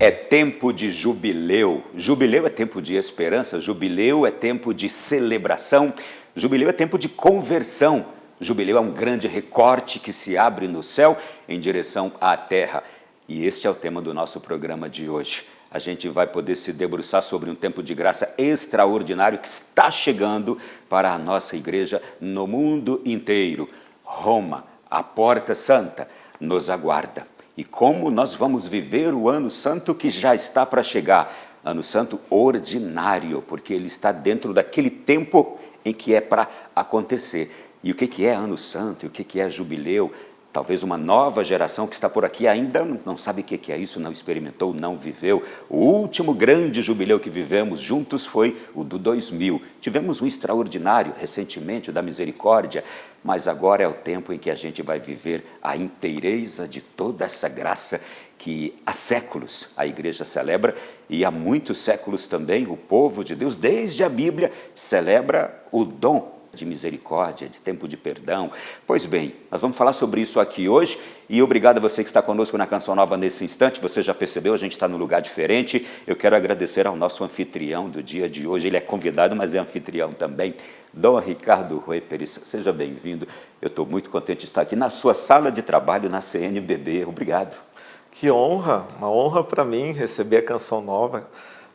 É tempo de jubileu. Jubileu é tempo de esperança, jubileu é tempo de celebração, jubileu é tempo de conversão. Jubileu é um grande recorte que se abre no céu em direção à terra. E este é o tema do nosso programa de hoje. A gente vai poder se debruçar sobre um tempo de graça extraordinário que está chegando para a nossa igreja no mundo inteiro. Roma, a porta santa, nos aguarda. E como nós vamos viver o ano santo que já está para chegar? Ano santo ordinário, porque ele está dentro daquele tempo em que é para acontecer. E o que é ano santo? E o que é jubileu? Talvez uma nova geração que está por aqui ainda não sabe o que é isso, não experimentou, não viveu. O último grande jubileu que vivemos juntos foi o do 2000. Tivemos um extraordinário recentemente, o da misericórdia, mas agora é o tempo em que a gente vai viver a inteireza de toda essa graça que há séculos a igreja celebra e há muitos séculos também o povo de Deus, desde a Bíblia, celebra o dom de misericórdia, de tempo de perdão. Pois bem, nós vamos falar sobre isso aqui hoje e obrigado a você que está conosco na Canção Nova nesse instante. Você já percebeu, a gente está num lugar diferente. Eu quero agradecer ao nosso anfitrião do dia de hoje. Ele é convidado, mas é anfitrião também, Dom Ricardo Rueperis. Seja bem-vindo. Eu estou muito contente de estar aqui na sua sala de trabalho na CNBB. Obrigado. Que honra, uma honra para mim receber a Canção Nova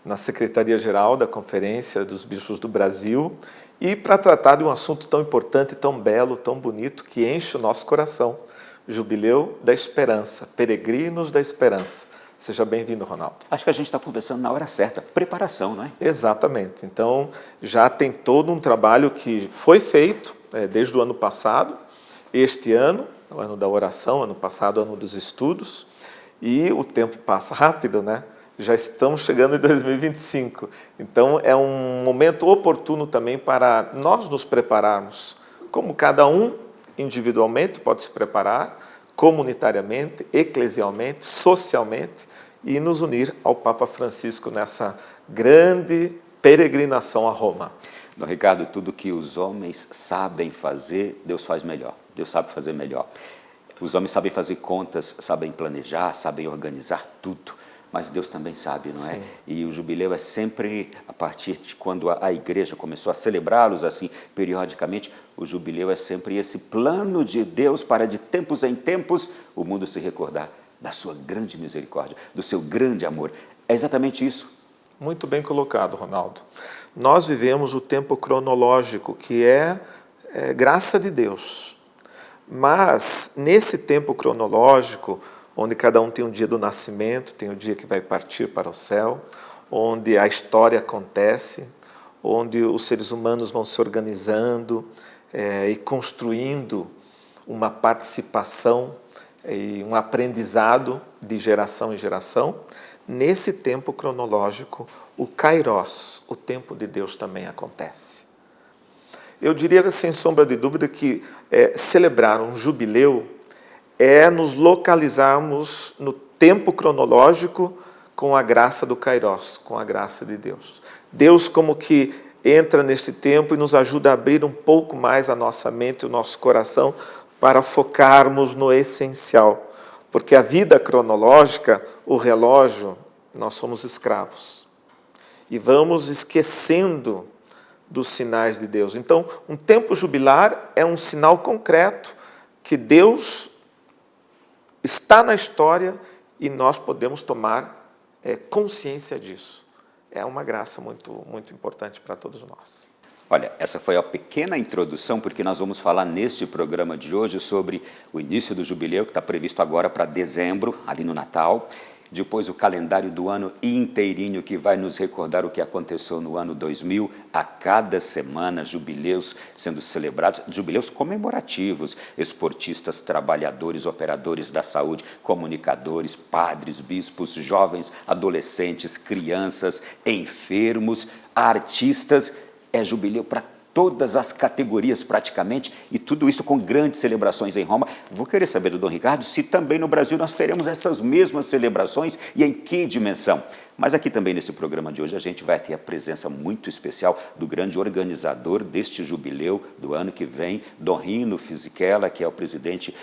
na Secretaria-Geral da Conferência dos Bispos do Brasil e para tratar de um assunto tão importante, tão belo, tão bonito, que enche o nosso coração. Jubileu da Esperança, Peregrinos da Esperança. Seja bem-vindo, Ronaldo. Acho que a gente está conversando na hora certa, preparação, não é? Exatamente. Então, já tem todo um trabalho que foi feito desde o ano passado, este ano, o ano da oração, ano passado, ano dos estudos, e o tempo passa rápido, né? Já estamos chegando em 2025. Então, é um momento oportuno também para nós nos prepararmos, como cada um individualmente pode se preparar, comunitariamente, eclesialmente, socialmente, e nos unir ao Papa Francisco nessa grande peregrinação a Roma. Dom Ricardo, tudo que os homens sabem fazer, Deus faz melhor. Deus sabe fazer melhor. Os homens sabem fazer contas, sabem planejar, sabem organizar tudo. Mas Deus também sabe, não é? Sim. E o jubileu é sempre, a partir de quando a igreja começou a celebrá-los assim, periodicamente, o jubileu é sempre esse plano de Deus para, de tempos em tempos, o mundo se recordar da sua grande misericórdia, do seu grande amor. É exatamente isso. Muito bem colocado, Ronaldo. Nós vivemos o tempo cronológico, que é graça de Deus. Mas, nesse tempo cronológico, onde cada um tem um dia do nascimento, tem o dia que vai partir para o céu, onde a história acontece, onde os seres humanos vão se organizando e construindo uma participação e um aprendizado de geração em geração. Nesse tempo cronológico, o Kairos, o tempo de Deus, também acontece. Eu diria, sem sombra de dúvida, que celebrar um jubileu é nos localizarmos no tempo cronológico com a graça do Kairos, com a graça de Deus. Deus como que entra nesse tempo e nos ajuda a abrir um pouco mais a nossa mente e o nosso coração para focarmos no essencial. Porque a vida cronológica, o relógio, nós somos escravos. E vamos esquecendo dos sinais de Deus. Então, um tempo jubilar é um sinal concreto que Deus está na história e nós podemos tomar consciência disso. É uma graça muito, muito importante para todos nós. Olha, essa foi a pequena introdução, porque nós vamos falar neste programa de hoje sobre o início do jubileu, que está previsto agora para dezembro, ali no Natal. Depois o calendário do ano inteirinho, que vai nos recordar o que aconteceu no ano 2000, a cada semana, jubileus sendo celebrados, jubileus comemorativos, esportistas, trabalhadores, operadores da saúde, comunicadores, padres, bispos, jovens, adolescentes, crianças, enfermos, artistas. É jubileu para todas as categorias praticamente, e tudo isso com grandes celebrações em Roma. Vou querer saber do Dom Ricardo se também no Brasil nós teremos essas mesmas celebrações e em que dimensão. Mas aqui também nesse programa de hoje a gente vai ter a presença muito especial do grande organizador deste jubileu do ano que vem, Dom Rino Fisichella, que é o presidente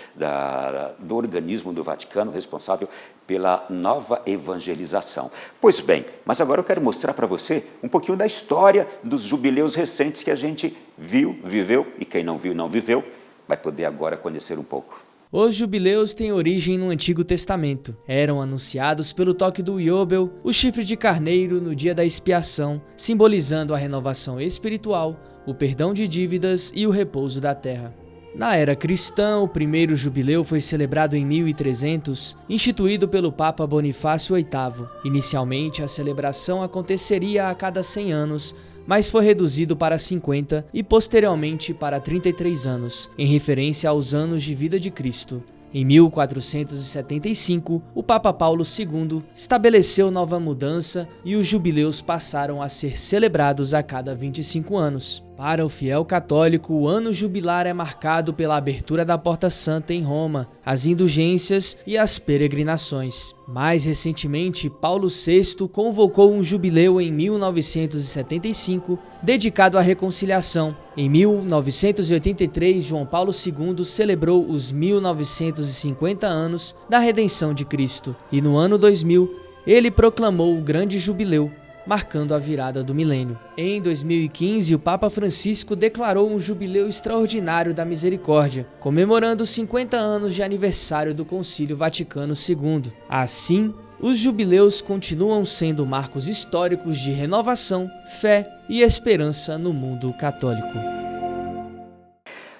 do organismo do Vaticano, responsável pela nova evangelização. Pois bem, mas agora eu quero mostrar para você um pouquinho da história dos jubileus recentes que a gente viu, viveu, e quem não viu, não viveu, vai poder agora conhecer um pouco. Os jubileus têm origem no Antigo Testamento. Eram anunciados pelo toque do Iobel, o chifre de carneiro, no dia da expiação, simbolizando a renovação espiritual, o perdão de dívidas e o repouso da terra. Na era cristã, o primeiro jubileu foi celebrado em 1300, instituído pelo Papa Bonifácio VIII. Inicialmente, a celebração aconteceria a cada 100 anos, mas foi reduzido para 50 e posteriormente para 33 anos, em referência aos anos de vida de Cristo. Em 1475, o Papa Paulo II estabeleceu nova mudança e os jubileus passaram a ser celebrados a cada 25 anos. Para o fiel católico, o ano jubilar é marcado pela abertura da Porta Santa em Roma, as indulgências e as peregrinações. Mais recentemente, Paulo VI convocou um jubileu em 1975, dedicado à reconciliação. Em 1983, João Paulo II celebrou os 1950 anos da redenção de Cristo. E no ano 2000, ele proclamou o grande jubileu, marcando a virada do milênio. Em 2015, o Papa Francisco declarou um jubileu extraordinário da misericórdia, comemorando os 50 anos de aniversário do Concílio Vaticano II. Assim, os jubileus continuam sendo marcos históricos de renovação, fé e esperança no mundo católico.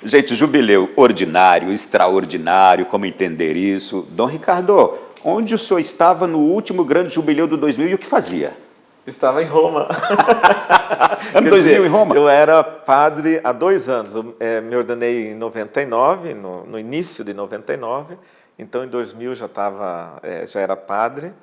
Gente, jubileu ordinário, extraordinário, como entender isso? Dom Ricardo, onde o senhor estava no último grande jubileu do 2000 e o que fazia? Estava em Roma. Ano 2000 em Roma? Eu era padre há 2 anos. Eu me ordenei em 99, no início de 99. Então, em 2000 já era padre.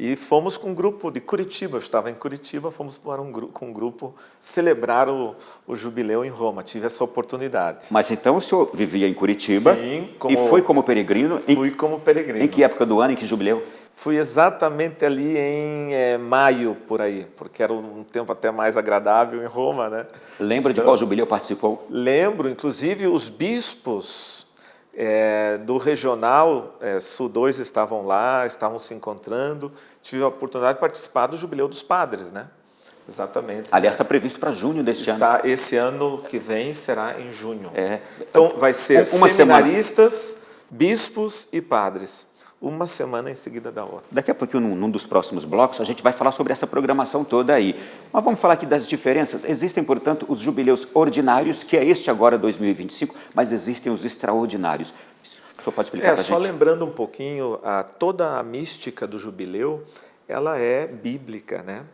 E fomos com um grupo de Curitiba. Eu estava em Curitiba, fomos com um grupo celebrar o jubileu em Roma. Tive essa oportunidade. Mas então o senhor vivia em Curitiba. Sim, e foi como peregrino? Fui como peregrino. Em que época do ano, em que jubileu? Fui exatamente ali em maio, por aí, porque era um tempo até mais agradável em Roma, né? Lembra de qual jubileu participou? Lembro, inclusive os bispos do regional Sul 2 estavam lá, estavam se encontrando. Tive a oportunidade de participar do Jubileu dos Padres, né? Exatamente. Aliás, está previsto para junho deste ano. Esse ano que vem será em junho. Então, vai ser uma seminaristas, bispos e padres. Uma semana em seguida da outra. Daqui a pouquinho, num dos próximos blocos, a gente vai falar sobre essa programação toda aí. Mas vamos falar aqui das diferenças. Existem, portanto, os jubileus ordinários, que é este agora, 2025, mas existem os extraordinários. O senhor pode explicar para a gente? Só lembrando um pouquinho, toda a mística do jubileu, ela é bíblica, né?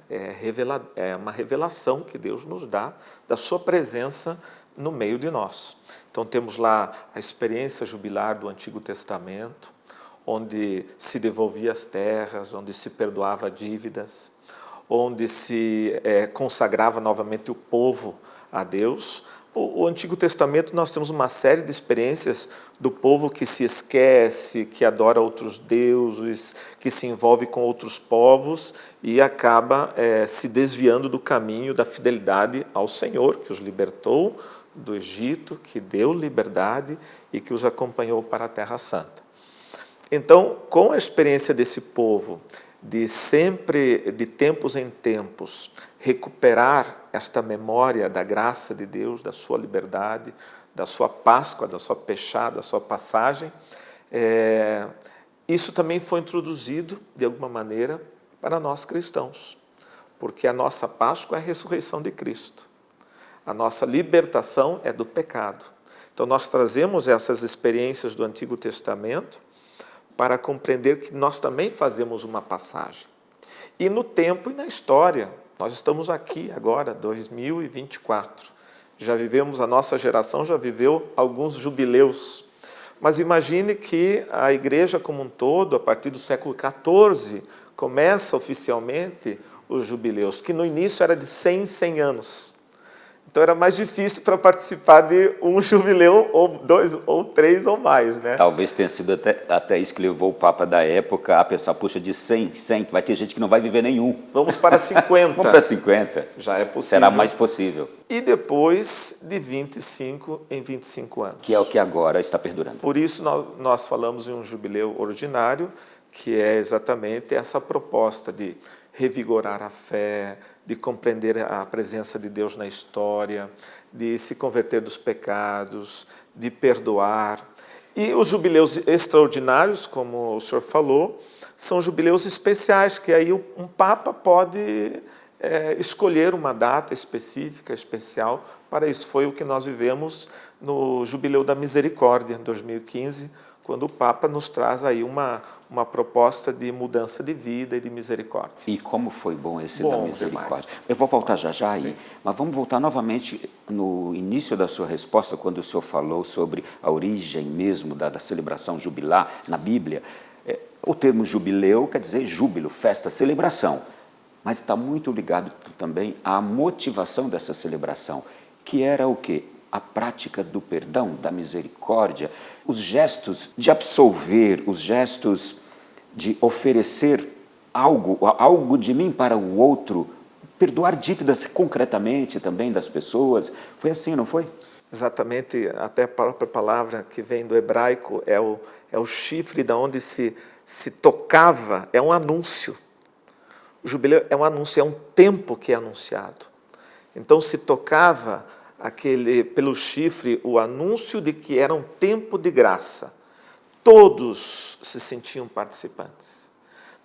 É uma revelação que Deus nos dá da sua presença no meio de nós. Então, temos lá a experiência jubilar do Antigo Testamento, onde se devolvia as terras, onde se perdoava dívidas, onde se consagrava novamente o povo a Deus. O Antigo Testamento, nós temos uma série de experiências do povo que se esquece, que adora outros deuses, que se envolve com outros povos e acaba se desviando do caminho da fidelidade ao Senhor, que os libertou do Egito, que deu liberdade e que os acompanhou para a Terra Santa. Então, com a experiência desse povo, de tempos em tempos, recuperar esta memória da graça de Deus, da sua liberdade, da sua Páscoa, da sua pechada, da sua passagem, isso também foi introduzido, de alguma maneira, para nós cristãos, porque a nossa Páscoa é a ressurreição de Cristo. A nossa libertação é do pecado. Então, nós trazemos essas experiências do Antigo Testamento para compreender que nós também fazemos uma passagem. E no tempo e na história, nós estamos aqui agora, 2024. A nossa geração já viveu alguns jubileus. Mas imagine que a igreja como um todo, a partir do século XIV, começa oficialmente os jubileus, que no início era de 100 em 100 anos. Então era mais difícil para participar de um jubileu, ou 2, ou 3 ou mais, né? Talvez tenha sido até isso que levou o Papa da época a pensar, puxa, de 100, vai ter gente que não vai viver nenhum. Vamos para 50. Vamos para 50. Já é possível. Será mais possível. E depois de 25 em 25 anos. Que é o que agora está perdurando. Por isso nós falamos em um jubileu ordinário, que é exatamente essa proposta de revigorar a fé, de compreender a presença de Deus na história, de se converter dos pecados, de perdoar. E os jubileus extraordinários, como o senhor falou, são jubileus especiais, que aí um Papa pode escolher uma data específica, especial, para isso. Foi o que nós vivemos no Jubileu da Misericórdia, em 2015, quando o Papa nos traz aí uma proposta de mudança de vida e de misericórdia. E como foi bom esse da misericórdia. Demais. Eu vou voltar já aí, mas vamos voltar novamente no início da sua resposta, quando o senhor falou sobre a origem mesmo da celebração jubilar na Bíblia. O termo jubileu quer dizer júbilo, festa, celebração, mas está muito ligado também à motivação dessa celebração, que era o quê? A prática do perdão, da misericórdia, os gestos de absolver, os gestos de oferecer algo de mim para o outro, perdoar dívidas concretamente também das pessoas. Foi assim, não foi? Exatamente, até a própria palavra que vem do hebraico é o chifre da onde se tocava, é um anúncio. O jubileu é um anúncio, é um tempo que é anunciado. Então se tocava pelo chifre o anúncio de que era um tempo de graça. Todos se sentiam participantes,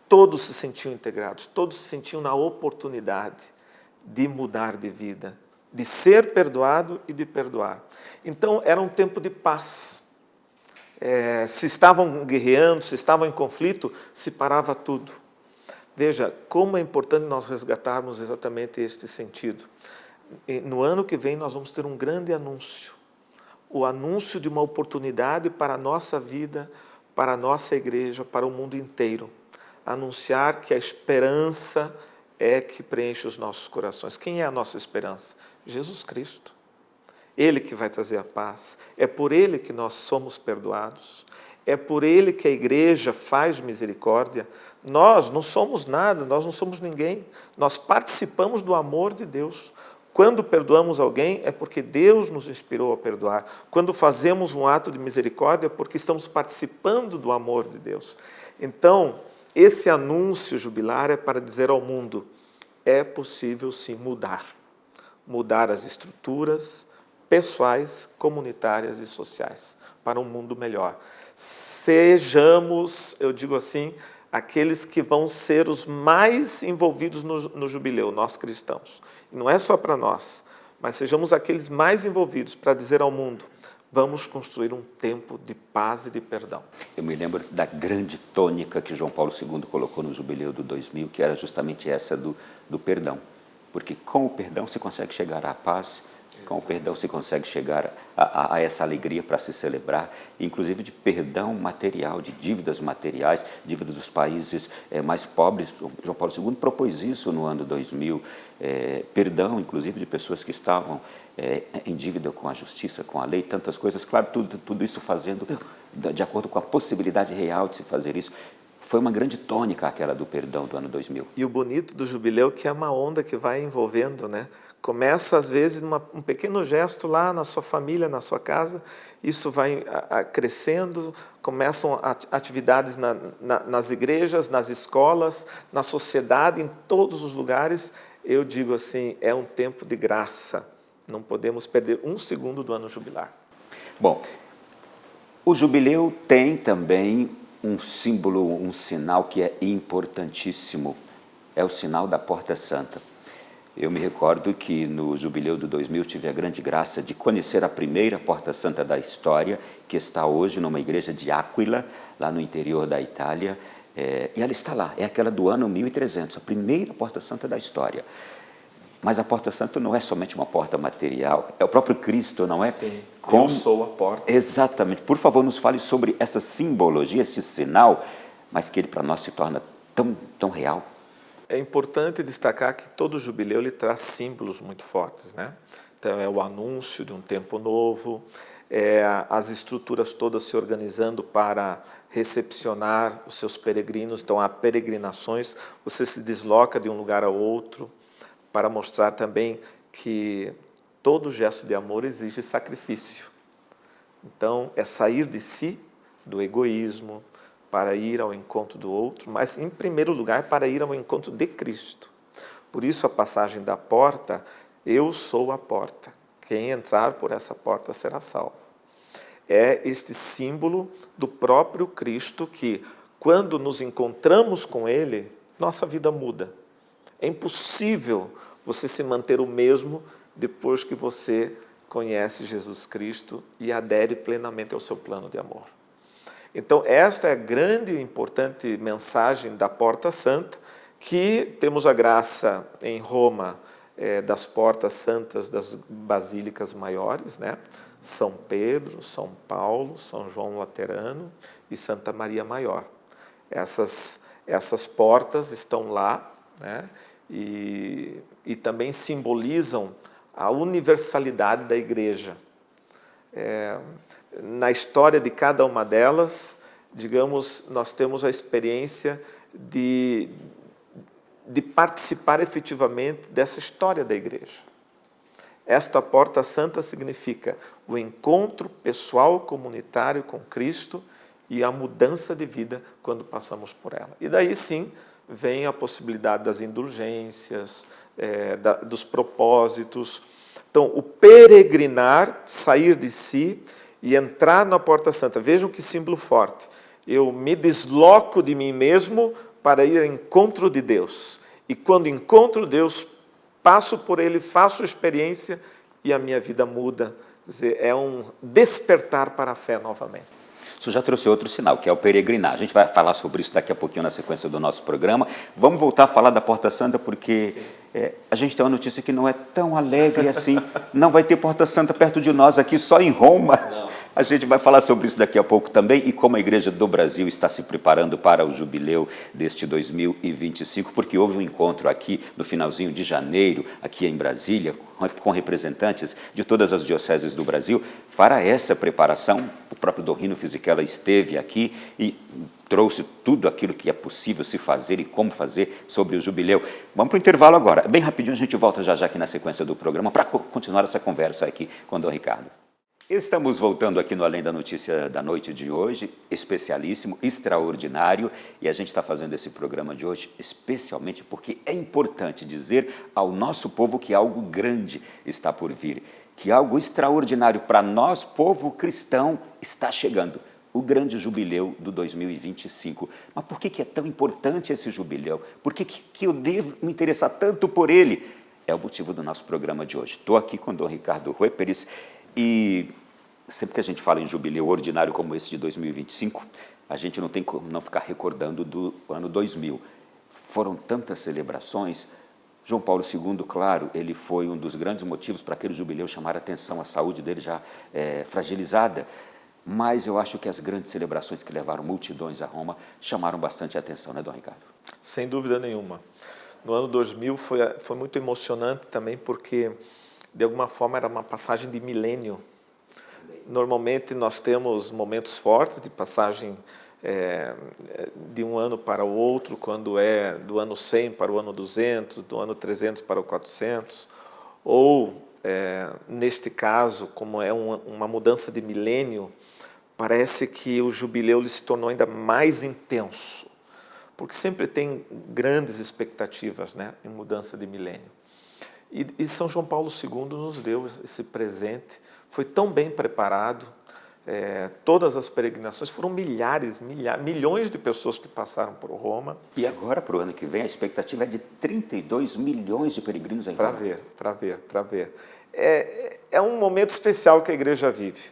todos se sentiam integrados, todos se sentiam na oportunidade de mudar de vida, de ser perdoado e de perdoar. Então era um tempo de paz. Se estavam guerreando, se estavam em conflito, se parava tudo. Veja como é importante nós resgatarmos exatamente este sentido. No ano que vem nós vamos ter um grande anúncio, o anúncio de uma oportunidade para a nossa vida, para a nossa igreja, para o mundo inteiro. Anunciar que a esperança é que preenche os nossos corações. Quem é a nossa esperança? Jesus Cristo. Ele que vai trazer a paz. É por Ele que nós somos perdoados. É por Ele que a igreja faz misericórdia. Nós não somos nada, nós não somos ninguém. Nós participamos do amor de Deus. Quando perdoamos alguém, é porque Deus nos inspirou a perdoar. Quando fazemos um ato de misericórdia, é porque estamos participando do amor de Deus. Então, esse anúncio jubilar é para dizer ao mundo, é possível sim mudar. Mudar as estruturas pessoais, comunitárias e sociais, para um mundo melhor. Sejamos, eu digo assim, aqueles que vão ser os mais envolvidos no jubileu, nós cristãos. E não é só para nós, mas sejamos aqueles mais envolvidos para dizer ao mundo, vamos construir um tempo de paz e de perdão. Eu me lembro da grande tônica que João Paulo II colocou no Jubileu do 2000, que era justamente essa do perdão. Porque com o perdão se consegue chegar à paz, com o perdão se consegue chegar a essa alegria para se celebrar, inclusive de perdão material, de dívidas materiais, dívidas dos países mais pobres. João Paulo II propôs isso no ano 2000, perdão, inclusive, de pessoas que estavam em dívida com a justiça, com a lei, tantas coisas. Claro, tudo isso fazendo de acordo com a possibilidade real de se fazer isso. Foi uma grande tônica aquela do perdão do ano 2000. E o bonito do jubileu é que é uma onda que vai envolvendo, né? Começa, às vezes, um pequeno gesto lá na sua família, na sua casa, isso vai crescendo, começam atividades nas igrejas, nas escolas, na sociedade, em todos os lugares. Eu digo assim, é um tempo de graça, não podemos perder um segundo do ano jubilar. Bom, o jubileu tem também um símbolo, um sinal que é importantíssimo, é o sinal da Porta Santa. Eu me recordo que no Jubileu do 2000 tive a grande graça de conhecer a primeira Porta Santa da história, que está hoje numa igreja de Áquila, lá no interior da Itália, e ela está lá, é aquela do ano 1300, a primeira Porta Santa da história. Mas a Porta Santa não é somente uma porta material, é o próprio Cristo, não é? Sim, eu sou a porta. Exatamente. Por favor, nos fale sobre essa simbologia, esse sinal, mas que ele para nós se torna tão real. É importante destacar que todo jubileu ele traz símbolos muito fortes, né? Então, é o anúncio de um tempo novo, as estruturas todas se organizando para recepcionar os seus peregrinos. Então, há peregrinações, você se desloca de um lugar a outro para mostrar também que todo gesto de amor exige sacrifício. Então, é sair de si, do egoísmo, para ir ao encontro do outro, mas, em primeiro lugar, para ir ao encontro de Cristo. Por isso, a passagem da porta, eu sou a porta. Quem entrar por essa porta será salvo. É este símbolo do próprio Cristo que, quando nos encontramos com Ele, nossa vida muda. É impossível você se manter o mesmo depois que você conhece Jesus Cristo e adere plenamente ao seu plano de amor. Então, esta é a grande e importante mensagem da Porta Santa, que temos a graça em Roma das portas santas das basílicas maiores, né? São Pedro, São Paulo, São João Laterano e Santa Maria Maior. Essas portas estão lá, né? E também simbolizam a universalidade da Igreja. Na história de cada uma delas, digamos, nós temos a experiência de participar efetivamente dessa história da Igreja. Esta porta santa significa o encontro pessoal, comunitário com Cristo e a mudança de vida quando passamos por ela. E daí sim vem a possibilidade das indulgências, dos propósitos. Então, o peregrinar, sair de si e entrar na porta santa. Vejam que símbolo forte. Eu me desloco de mim mesmo para ir ao encontro de Deus. E quando encontro Deus, passo por Ele, faço a experiência e a minha vida muda. Quer dizer, é um despertar para a fé novamente. Isso já trouxe outro sinal, que é o peregrinar. A gente vai falar sobre isso daqui a pouquinho na sequência do nosso programa. Vamos voltar a falar da Porta Santa, porque a gente tem uma notícia que não é tão alegre assim. Não vai ter Porta Santa perto de nós aqui, só em Roma. Não. A gente vai falar sobre isso daqui a pouco também e como a Igreja do Brasil está se preparando para o jubileu deste 2025, porque houve um encontro aqui no finalzinho de janeiro, aqui em Brasília, com representantes de todas as dioceses do Brasil, para essa preparação. O próprio Dom Rino Fisichella esteve aqui e trouxe tudo aquilo que é possível se fazer e como fazer sobre o jubileu. Vamos para o intervalo agora. Bem rapidinho, a gente volta já aqui na sequência do programa para continuar essa conversa aqui com o Dom Ricardo. Estamos voltando aqui no Além da Notícia da noite de hoje, especialíssimo, extraordinário, e a gente está fazendo esse programa de hoje especialmente porque é importante dizer ao nosso povo que algo grande está por vir, que algo extraordinário para nós, povo cristão, está chegando. O grande jubileu do 2025. Mas por que é tão importante esse jubileu? Por que eu devo me interessar tanto por ele? É o motivo do nosso programa de hoje. Estou aqui com o Dom Ricardo Rueperis e sempre que a gente fala em jubileu ordinário como esse de 2025, a gente não tem como não ficar recordando do ano 2000. Foram tantas celebrações. João Paulo II, claro, ele foi um dos grandes motivos para aquele jubileu chamar a atenção, a saúde dele já fragilizada. Mas eu acho que as grandes celebrações que levaram multidões a Roma chamaram bastante a atenção, né, Dom Ricardo? Sem dúvida nenhuma. No ano 2000 foi muito emocionante também porque, de alguma forma, era uma passagem de milênio. Normalmente nós temos momentos fortes de passagem de um ano para o outro, quando é do ano 100 para o ano 200, do ano 300 para o 400, ou, neste caso, como é uma mudança de milênio, parece que o jubileu se tornou ainda mais intenso, porque sempre tem grandes expectativas, né, em mudança de milênio. E São João Paulo II nos deu esse presente, foi tão bem preparado, todas as peregrinações, foram milhões de pessoas que passaram por Roma. E agora, para o ano que vem, a expectativa é de 32 milhões de peregrinos em Roma. Para ver. É um momento especial que a Igreja vive.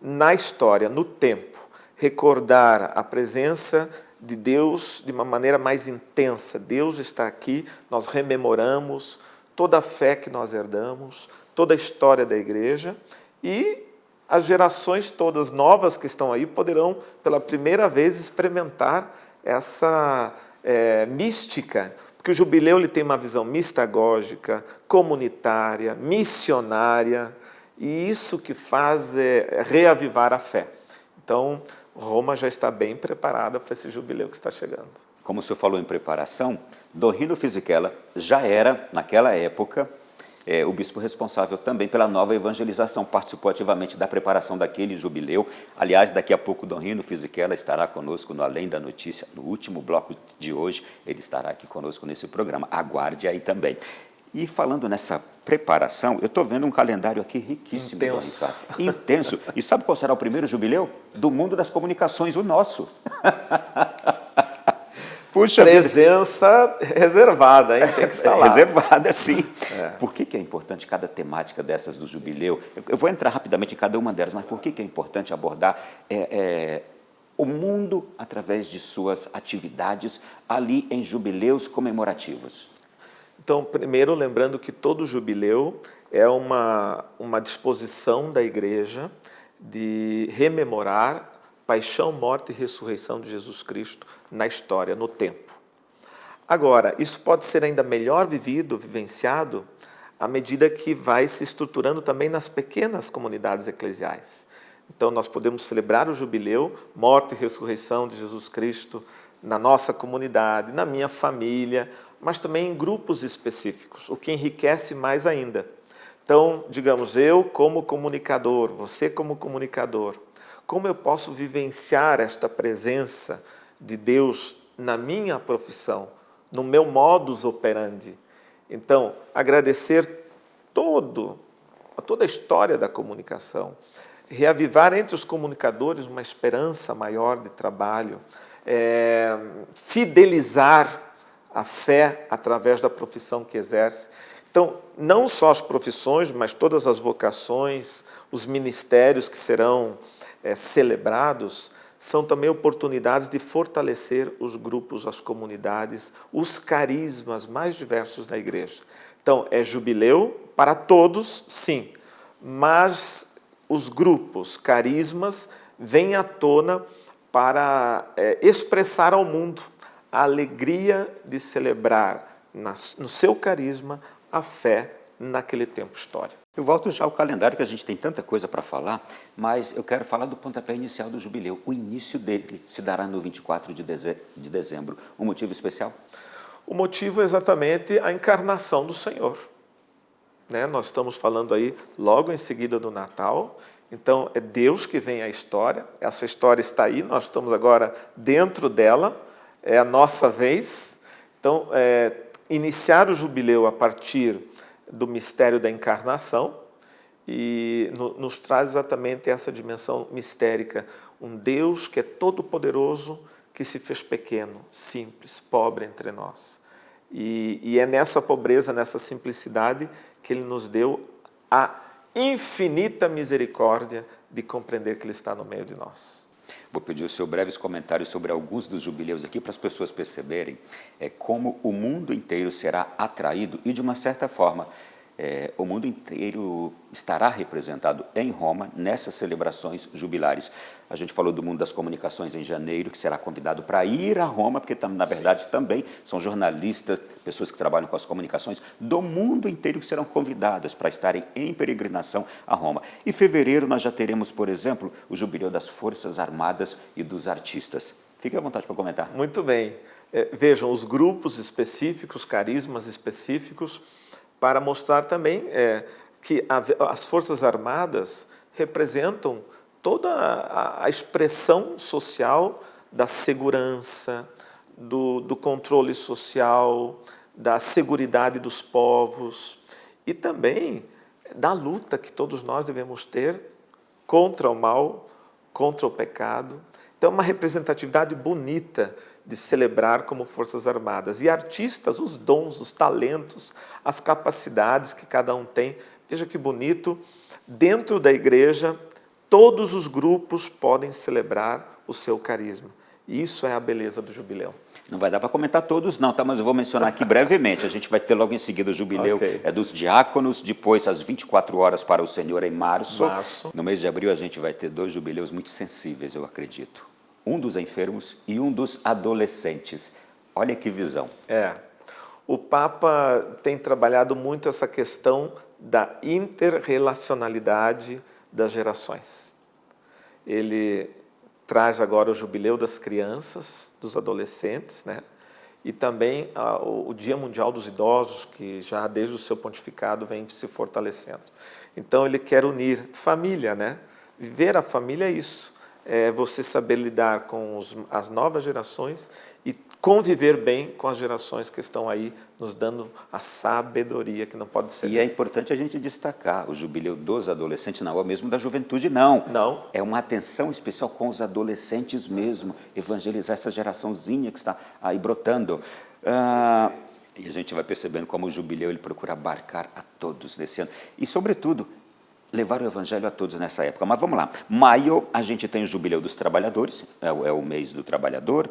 Na história, no tempo, recordar a presença de Deus de uma maneira mais intensa. Deus está aqui, nós rememoramos toda a fé que nós herdamos, toda a história da Igreja, e as gerações todas novas que estão aí poderão, pela primeira vez, experimentar essa mística, Porque o jubileu ele tem uma visão mistagógica, comunitária, missionária, e isso que faz é reavivar a fé. Então, Roma já está bem preparada para esse jubileu que está chegando. Como o senhor falou em preparação, Dom Rino Fisichella já era, naquela época, o bispo responsável também pela nova evangelização, participou ativamente da preparação daquele jubileu. Aliás, daqui a pouco Dom Rino Fisichella estará conosco no Além da Notícia, no último bloco de hoje, ele estará aqui conosco nesse programa, aguarde aí também. E falando nessa preparação, eu estou vendo um calendário aqui riquíssimo. Intenso. Intenso. E sabe qual será o primeiro jubileu? Do mundo das comunicações, o nosso. Puxa Presença reservada, hein? Tem que estar lá. Reservada, sim. Por que é importante cada temática dessas do jubileu? Eu vou entrar rapidamente em cada uma delas, mas por que é importante abordar o mundo através de suas atividades ali em jubileus comemorativos? Então, primeiro, lembrando que todo jubileu é uma disposição da igreja de rememorar paixão, morte e ressurreição de Jesus Cristo na história, no tempo. Agora, isso pode ser ainda melhor vivido, vivenciado, à medida que vai se estruturando também nas pequenas comunidades eclesiais. Então, nós podemos celebrar o jubileu, morte e ressurreição de Jesus Cristo, na nossa comunidade, na minha família, mas também em grupos específicos, o que enriquece mais ainda. Então, digamos, eu como comunicador, você como comunicador, como eu posso vivenciar esta presença de Deus na minha profissão, no meu modus operandi? Então, agradecer toda a história da comunicação, reavivar entre os comunicadores uma esperança maior de trabalho, fidelizar a fé através da profissão que exerce. Então, não só as profissões, mas todas as vocações, os ministérios que serão celebrados, são também oportunidades de fortalecer os grupos, as comunidades, os carismas mais diversos da igreja. Então, é jubileu para todos, sim, mas os grupos, carismas, vêm à tona para expressar ao mundo a alegria de celebrar no seu carisma a fé naquele tempo histórico. Eu volto já ao calendário, que a gente tem tanta coisa para falar, mas eu quero falar do pontapé inicial do jubileu. O início dele se dará no 24 de dezembro. Um motivo especial? O motivo é exatamente a encarnação do Senhor. Nós estamos falando aí logo em seguida do Natal. Então, é Deus que vem à história. Essa história está aí, nós estamos agora dentro dela. É a nossa vez. Então, iniciar o jubileu a partir do mistério da encarnação e nos traz exatamente essa dimensão mistérica. Um Deus que é todo-poderoso, que se fez pequeno, simples, pobre entre nós. E é nessa pobreza, nessa simplicidade, que Ele nos deu a infinita misericórdia de compreender que Ele está no meio de nós. Vou pedir o seu breves comentários sobre alguns dos jubileus aqui para as pessoas perceberem como o mundo inteiro será atraído e, de uma certa forma, o mundo inteiro estará representado em Roma nessas celebrações jubilares. A gente falou do mundo das comunicações em janeiro, que será convidado para ir a Roma, porque, na verdade, também são jornalistas, pessoas que trabalham com as comunicações do mundo inteiro que serão convidadas para estarem em peregrinação a Roma. Em fevereiro, nós já teremos, por exemplo, o jubileu das Forças Armadas e dos artistas. Fique à vontade para comentar. Muito bem. Vejam, os grupos específicos, carismas específicos, para mostrar também que as Forças Armadas representam toda a expressão social da segurança, do controle social, da seguridade dos povos e também da luta que todos nós devemos ter contra o mal, contra o pecado. Então, é uma representatividade bonita de celebrar como Forças Armadas. E artistas, os dons, os talentos, as capacidades que cada um tem. Veja que bonito, dentro da igreja, todos os grupos podem celebrar o seu carisma. E isso é a beleza do jubileu. Não vai dar para comentar todos não, tá? Mas eu vou mencionar aqui brevemente. A gente vai ter logo em seguida o jubileu dos diáconos, depois às 24 horas para o Senhor em março. No mês de abril a gente vai ter 2 jubileus muito sensíveis, eu acredito. Um dos enfermos e um dos adolescentes. Olha que visão. O Papa tem trabalhado muito essa questão da interrelacionalidade das gerações. Ele traz agora o Jubileu das Crianças, dos Adolescentes, né? E também o Dia Mundial dos Idosos, que já desde o seu pontificado vem se fortalecendo. Então ele quer unir família, né? Viver a família é isso, é você saber lidar com as novas gerações e conviver bem com as gerações que estão aí nos dando a sabedoria que não pode ser. E é importante a gente destacar, o Jubileu dos Adolescentes não é o mesmo da juventude, não. Não. É uma atenção especial com os adolescentes mesmo, evangelizar essa geraçãozinha que está aí brotando. E a gente vai percebendo como o Jubileu ele procura abarcar a todos nesse ano. E, sobretudo, levar o evangelho a todos nessa época. Mas vamos lá. Maio, a gente tem o Jubileu dos Trabalhadores, é o mês do trabalhador,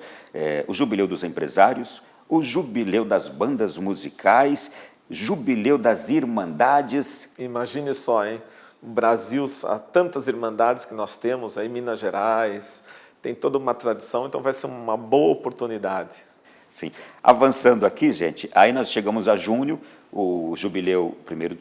o Jubileu dos Empresários, o Jubileu das Bandas Musicais, Jubileu das Irmandades. Imagine só, hein? O Brasil, há tantas irmandades que nós temos aí, Minas Gerais, tem toda uma tradição, então vai ser uma boa oportunidade. Sim. Avançando aqui, gente, aí nós chegamos a junho, o jubileu, primeiro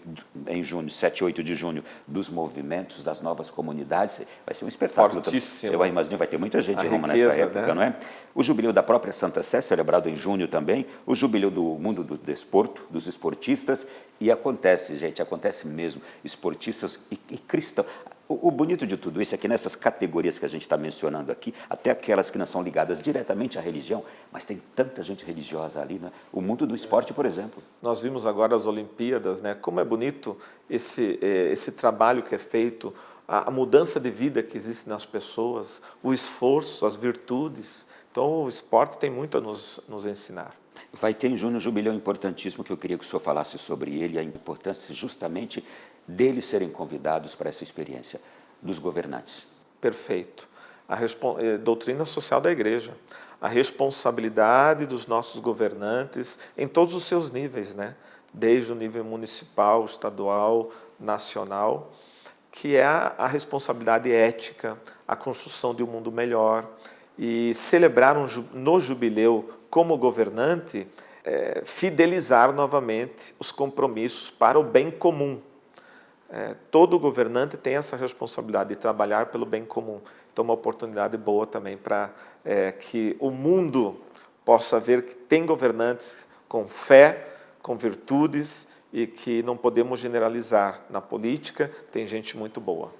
em junho, 7 e 8 de junho, dos movimentos das novas comunidades. Vai ser um espetáculo. Fortíssimo. Eu imagino, vai ter muita gente em Roma riqueza, nessa época, né? não é? O jubileu da própria Santa Sé, celebrado em junho também, o jubileu do mundo do desporto, dos esportistas, e acontece, gente, acontece mesmo, esportistas e cristãos. O bonito de tudo isso é que nessas categorias que a gente está mencionando aqui, até aquelas que não são ligadas diretamente à religião, mas tem tanta gente religiosa ali, né? O mundo do esporte, por exemplo. Nós vimos agora as Olimpíadas, né? Como é bonito esse trabalho que é feito, a mudança de vida que existe nas pessoas, o esforço, as virtudes. Então, o esporte tem muito a nos ensinar. Vai ter em junho um jubileu importantíssimo que eu queria que o senhor falasse sobre ele, a importância justamente deles serem convidados para essa experiência, dos governantes. Perfeito. Doutrina social da Igreja. A responsabilidade dos nossos governantes em todos os seus níveis, né? Desde o nível municipal, estadual, nacional, que é a responsabilidade ética, a construção de um mundo melhor. E celebrar no jubileu como governante, fidelizar novamente os compromissos para o bem comum. Todo governante tem essa responsabilidade de trabalhar pelo bem comum. Então, uma oportunidade boa também para que o mundo possa ver que tem governantes com fé, com virtudes e que não podemos generalizar. Na política, tem gente muito boa.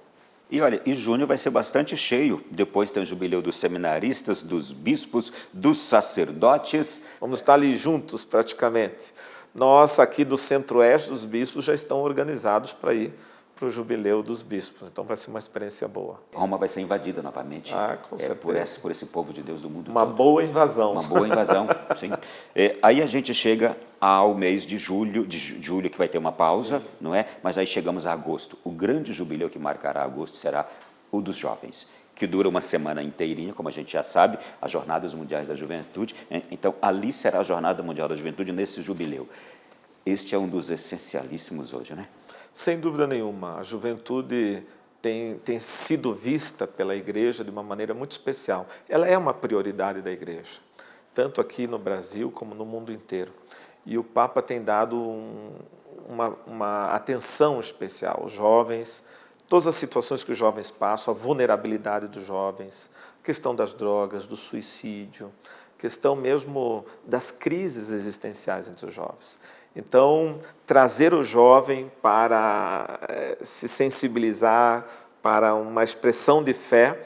E olha, e junho vai ser bastante cheio. Depois tem o jubileu dos seminaristas, dos bispos, dos sacerdotes. Vamos estar ali juntos praticamente. Nós aqui do Centro-Oeste, os bispos já estão organizados para ir para o jubileu dos bispos. Então vai ser uma experiência boa. Roma vai ser invadida novamente. Com certeza. Por esse povo de Deus do mundo uma todo. Boa invasão. Uma boa invasão, sim. Aí a gente chega ao mês de julho, que vai ter uma pausa, sim, não é? Mas aí chegamos a agosto. O grande jubileu que marcará agosto será o dos jovens, que dura uma semana inteirinha, como a gente já sabe, as Jornadas Mundiais da Juventude. Então, ali será a Jornada Mundial da Juventude nesse jubileu. Este é um dos essencialíssimos hoje, né? Sem dúvida nenhuma. A juventude tem sido vista pela Igreja de uma maneira muito especial. Ela é uma prioridade da Igreja, tanto aqui no Brasil como no mundo inteiro. E o Papa tem dado uma atenção especial aos jovens, todas as situações que os jovens passam, a vulnerabilidade dos jovens, a questão das drogas, do suicídio, a questão mesmo das crises existenciais entre os jovens. Então, trazer o jovem para se sensibilizar para uma expressão de fé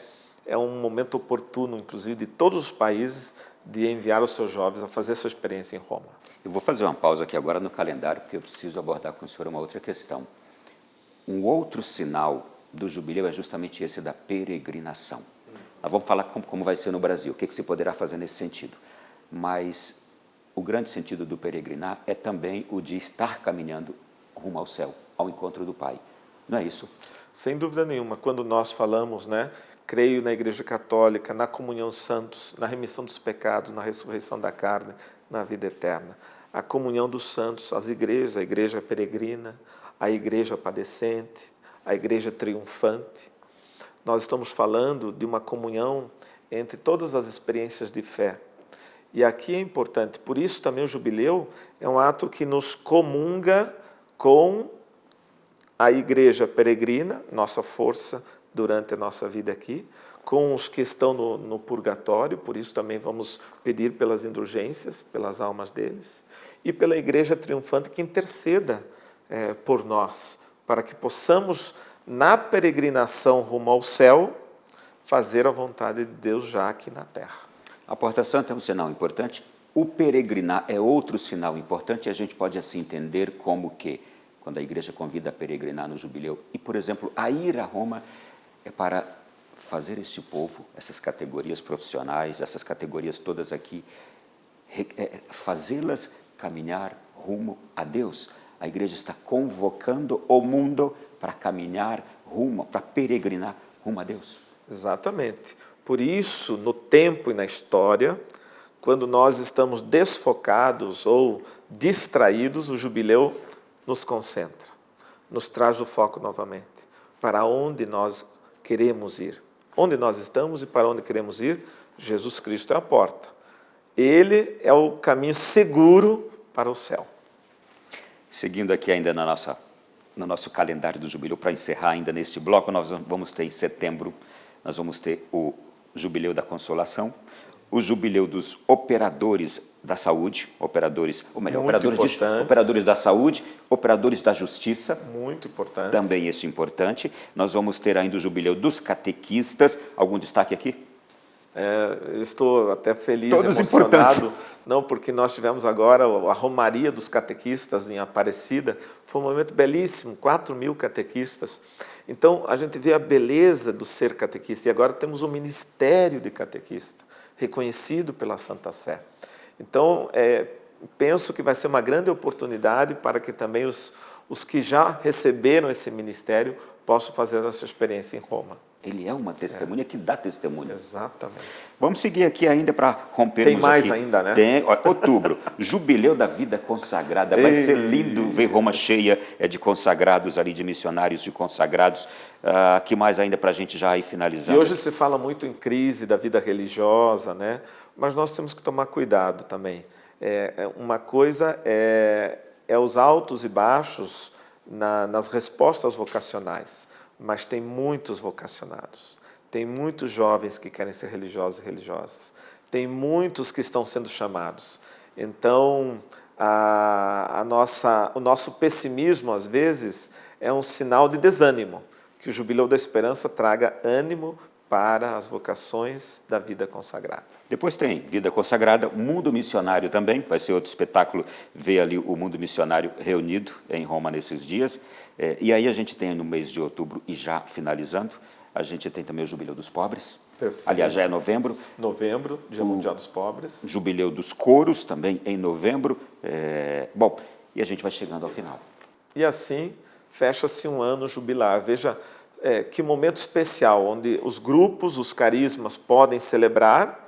é um momento oportuno, inclusive, de todos os países, de enviar os seus jovens a fazer essa experiência em Roma. Eu vou fazer uma pausa aqui agora no calendário, porque eu preciso abordar com o senhor uma outra questão. Um outro sinal do jubileu é justamente esse da peregrinação. Nós vamos falar como vai ser no Brasil, o que se poderá fazer nesse sentido. Mas o grande sentido do peregrinar é também o de estar caminhando rumo ao céu, ao encontro do Pai. Não é isso? Sem dúvida nenhuma. Quando nós falamos, creio na Igreja Católica, na comunhão dos santos, na remissão dos pecados, na ressurreição da carne, na vida eterna. A comunhão dos santos, as igrejas, a igreja peregrina, a igreja padecente, a igreja triunfante. Nós estamos falando de uma comunhão entre todas as experiências de fé. E aqui é importante, por isso também o jubileu é um ato que nos comunga com a igreja peregrina, nossa força durante a nossa vida aqui, com os que estão no purgatório, por isso também vamos pedir pelas indulgências, pelas almas deles, e pela igreja triunfante que interceda por nós, para que possamos, na peregrinação rumo ao céu, fazer a vontade de Deus já aqui na terra. A Porta Santa é um sinal importante, o peregrinar é outro sinal importante, e a gente pode assim entender como que, quando a igreja convida a peregrinar no jubileu, e, por exemplo, a ir a Roma é para fazer este povo, essas categorias profissionais, essas categorias todas aqui, fazê-las caminhar rumo a Deus. A igreja está convocando o mundo para caminhar rumo, para peregrinar rumo a Deus. Exatamente. Por isso, no tempo e na história, quando nós estamos desfocados ou distraídos, o jubileu nos concentra, nos traz o foco novamente, para onde nós queremos ir. Onde nós estamos e para onde queremos ir, Jesus Cristo é a porta. Ele é o caminho seguro para o céu. Seguindo aqui ainda no nosso calendário do jubileu, para encerrar ainda neste bloco, nós vamos ter em setembro, nós vamos ter o Jubileu da Consolação, o Jubileu dos Operadores da Saúde, operadores da saúde, operadores da justiça. Muito importante. Também isso importante. Nós vamos ter ainda o Jubileu dos Catequistas. Algum destaque aqui? Estou até feliz, todos emocionado. Importantes. Não, porque nós tivemos agora a Romaria dos Catequistas em Aparecida. Foi um momento belíssimo, 4.000 catequistas. Então, a gente vê a beleza do ser catequista. E agora temos o ministério de catequista, reconhecido pela Santa Sé. Então, penso que vai ser uma grande oportunidade para que também os que já receberam esse ministério possam fazer essa experiência em Roma. Ele é uma testemunha que dá testemunho. Exatamente. Vamos seguir aqui ainda para rompermos. Tem mais aqui. ainda, né? Tem, outubro, Jubileu da Vida Consagrada. Vai ser lindo ver Roma cheia de consagrados ali, de missionários, de consagrados. Que mais ainda para a gente já ir finalizando? E hoje se fala muito em crise da vida religiosa, né? Mas nós temos que tomar cuidado também. Uma coisa é os altos e baixos nas respostas vocacionais, mas tem muitos vocacionados, tem muitos jovens que querem ser religiosos e religiosas, tem muitos que estão sendo chamados. Então, o nosso pessimismo, às vezes, é um sinal de desânimo, que o Jubileu da Esperança traga ânimo para as vocações da vida consagrada. Depois tem Vida Consagrada, Mundo Missionário também, vai ser outro espetáculo, ver ali o mundo missionário reunido em Roma nesses dias. E aí a gente tem no mês de outubro, e já finalizando, a gente tem também o Jubileu dos Pobres. Perfeito. Aliás, já é novembro. Novembro, Dia Mundial dos Pobres. Jubileu dos Coros, também em novembro. Bom, e a gente vai chegando ao final. E assim, fecha-se um ano jubilar. Veja que momento especial, onde os grupos, os carismas podem celebrar,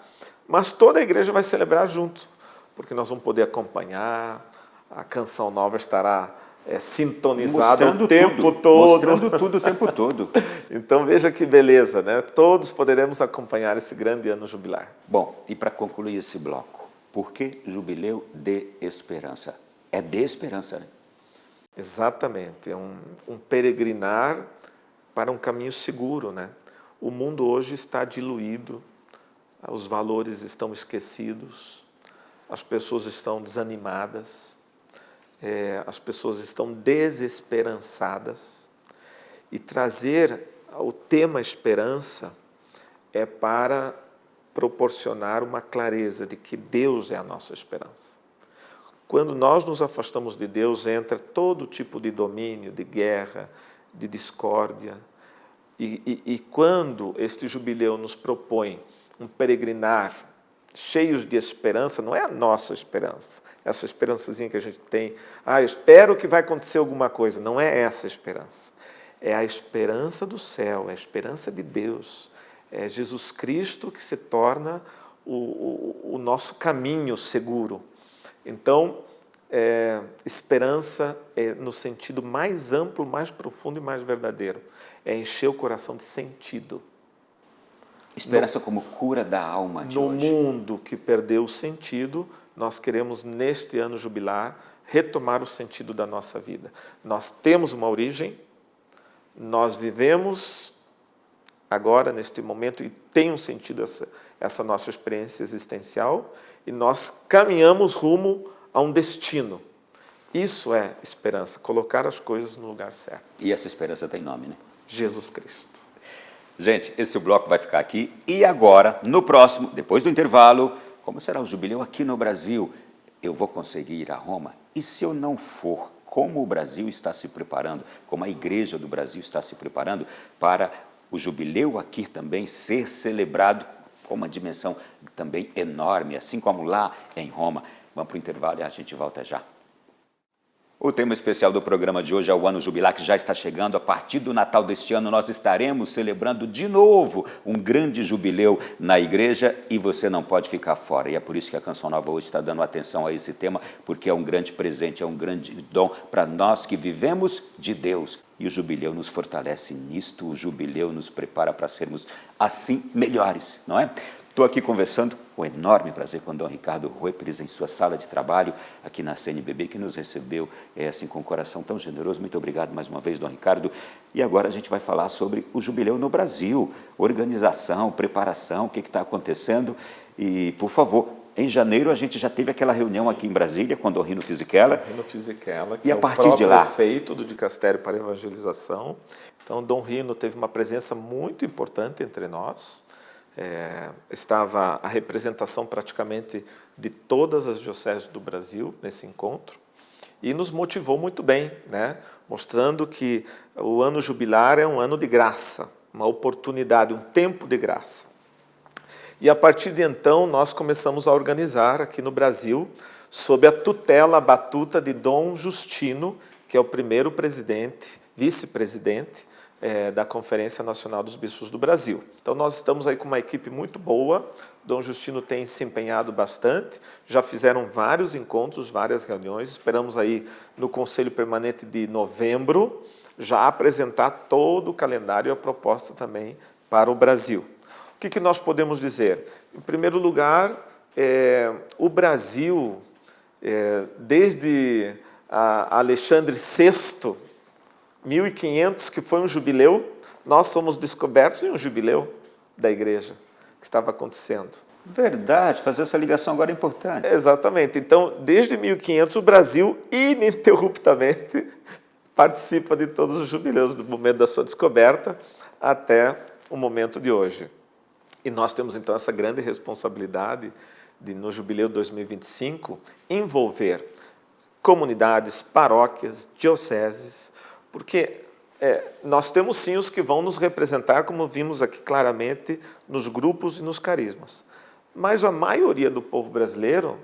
mas toda a igreja vai celebrar junto, porque nós vamos poder acompanhar, a Canção Nova estará sintonizada o tempo todo. Mostrando tudo o tempo todo. Então veja que beleza, né? Todos poderemos acompanhar esse grande ano jubilar. Bom, e para concluir esse bloco, por que Jubileu de Esperança? É de esperança, né? Exatamente, é um peregrinar para um caminho seguro, né? O mundo hoje está diluído, os valores estão esquecidos, as pessoas estão desanimadas, as pessoas estão desesperançadas. E trazer o tema esperança é para proporcionar uma clareza de que Deus é a nossa esperança. Quando nós nos afastamos de Deus, entra todo tipo de domínio, de guerra, de discórdia. E quando este jubileu nos propõe um peregrinar cheios de esperança, não é a nossa esperança, essa esperançazinha que a gente tem, eu espero que vai acontecer alguma coisa, não é essa a esperança. É a esperança do céu, é a esperança de Deus, é Jesus Cristo que se torna o nosso caminho seguro. Então, esperança no sentido mais amplo, mais profundo e mais verdadeiro. É encher o coração de sentido. Esperança como cura da alma de No hoje. mundo que perdeu o sentido, nós queremos, neste ano jubilar, retomar o sentido da nossa vida. Nós temos uma origem, nós vivemos agora, neste momento, e tem um sentido essa nossa experiência existencial, e nós caminhamos rumo a um destino. Isso é esperança, colocar as coisas no lugar certo. E essa esperança tem nome, né? Jesus Cristo. Gente, esse bloco vai ficar aqui. E agora, no próximo, depois do intervalo, como será o jubileu aqui no Brasil? Eu vou conseguir ir a Roma? E se eu não for, como o Brasil está se preparando, como a Igreja do Brasil está se preparando para o jubileu aqui também ser celebrado com uma dimensão também enorme, assim como lá em Roma? Vamos para o intervalo e a gente volta já. O tema especial do programa de hoje é o Ano Jubilar, que já está chegando. A partir do Natal deste ano, nós estaremos celebrando de novo um grande jubileu na igreja e você não pode ficar fora. E é por isso que a Canção Nova hoje está dando atenção a esse tema, porque é um grande presente, é um grande dom para nós que vivemos de Deus. E o jubileu nos fortalece nisto, o jubileu nos prepara para sermos assim melhores, não é? Estou aqui conversando com enorme prazer com o Dom Ricardo Roepres em sua sala de trabalho aqui na CNBB, que nos recebeu assim com um coração tão generoso. Muito obrigado mais uma vez, Dom Ricardo. E agora a gente vai falar sobre o jubileu no Brasil, organização, preparação, o que está acontecendo. E, por favor, em janeiro a gente já teve aquela reunião aqui em Brasília com o Dom Rino Fisichella. Rino Fisichella, que e é a o partir próprio de lá prefeito do Dicastério para a Evangelização. Então, Dom Rino teve uma presença muito importante entre nós. Estava a representação praticamente de todas as dioceses do Brasil nesse encontro e nos motivou muito bem, né? Mostrando que o ano jubilar é um ano de graça, uma oportunidade, um tempo de graça. E a partir de então nós começamos a organizar aqui no Brasil, sob a tutela, a batuta de Dom Justino, que é o primeiro presidente, vice-presidente da Conferência Nacional dos Bispos do Brasil. Então nós estamos aí com uma equipe muito boa, Dom Justino tem se empenhado bastante, já fizeram vários encontros, várias reuniões, esperamos aí no Conselho Permanente de novembro já apresentar todo o calendário e a proposta também para o Brasil. O que nós podemos dizer? Em primeiro lugar, o Brasil, desde Alexandre VI, 1500, que foi um jubileu, nós somos descobertos em um jubileu da igreja que estava acontecendo. Verdade, fazer essa ligação agora é importante. Exatamente. Então, desde 1500, o Brasil ininterruptamente participa de todos os jubileus, do momento da sua descoberta até o momento de hoje. E nós temos, então, essa grande responsabilidade de, no Jubileu 2025, envolver comunidades, paróquias, dioceses, porque nós temos sim os que vão nos representar, como vimos aqui claramente, nos grupos e nos carismas. Mas a maioria do povo brasileiro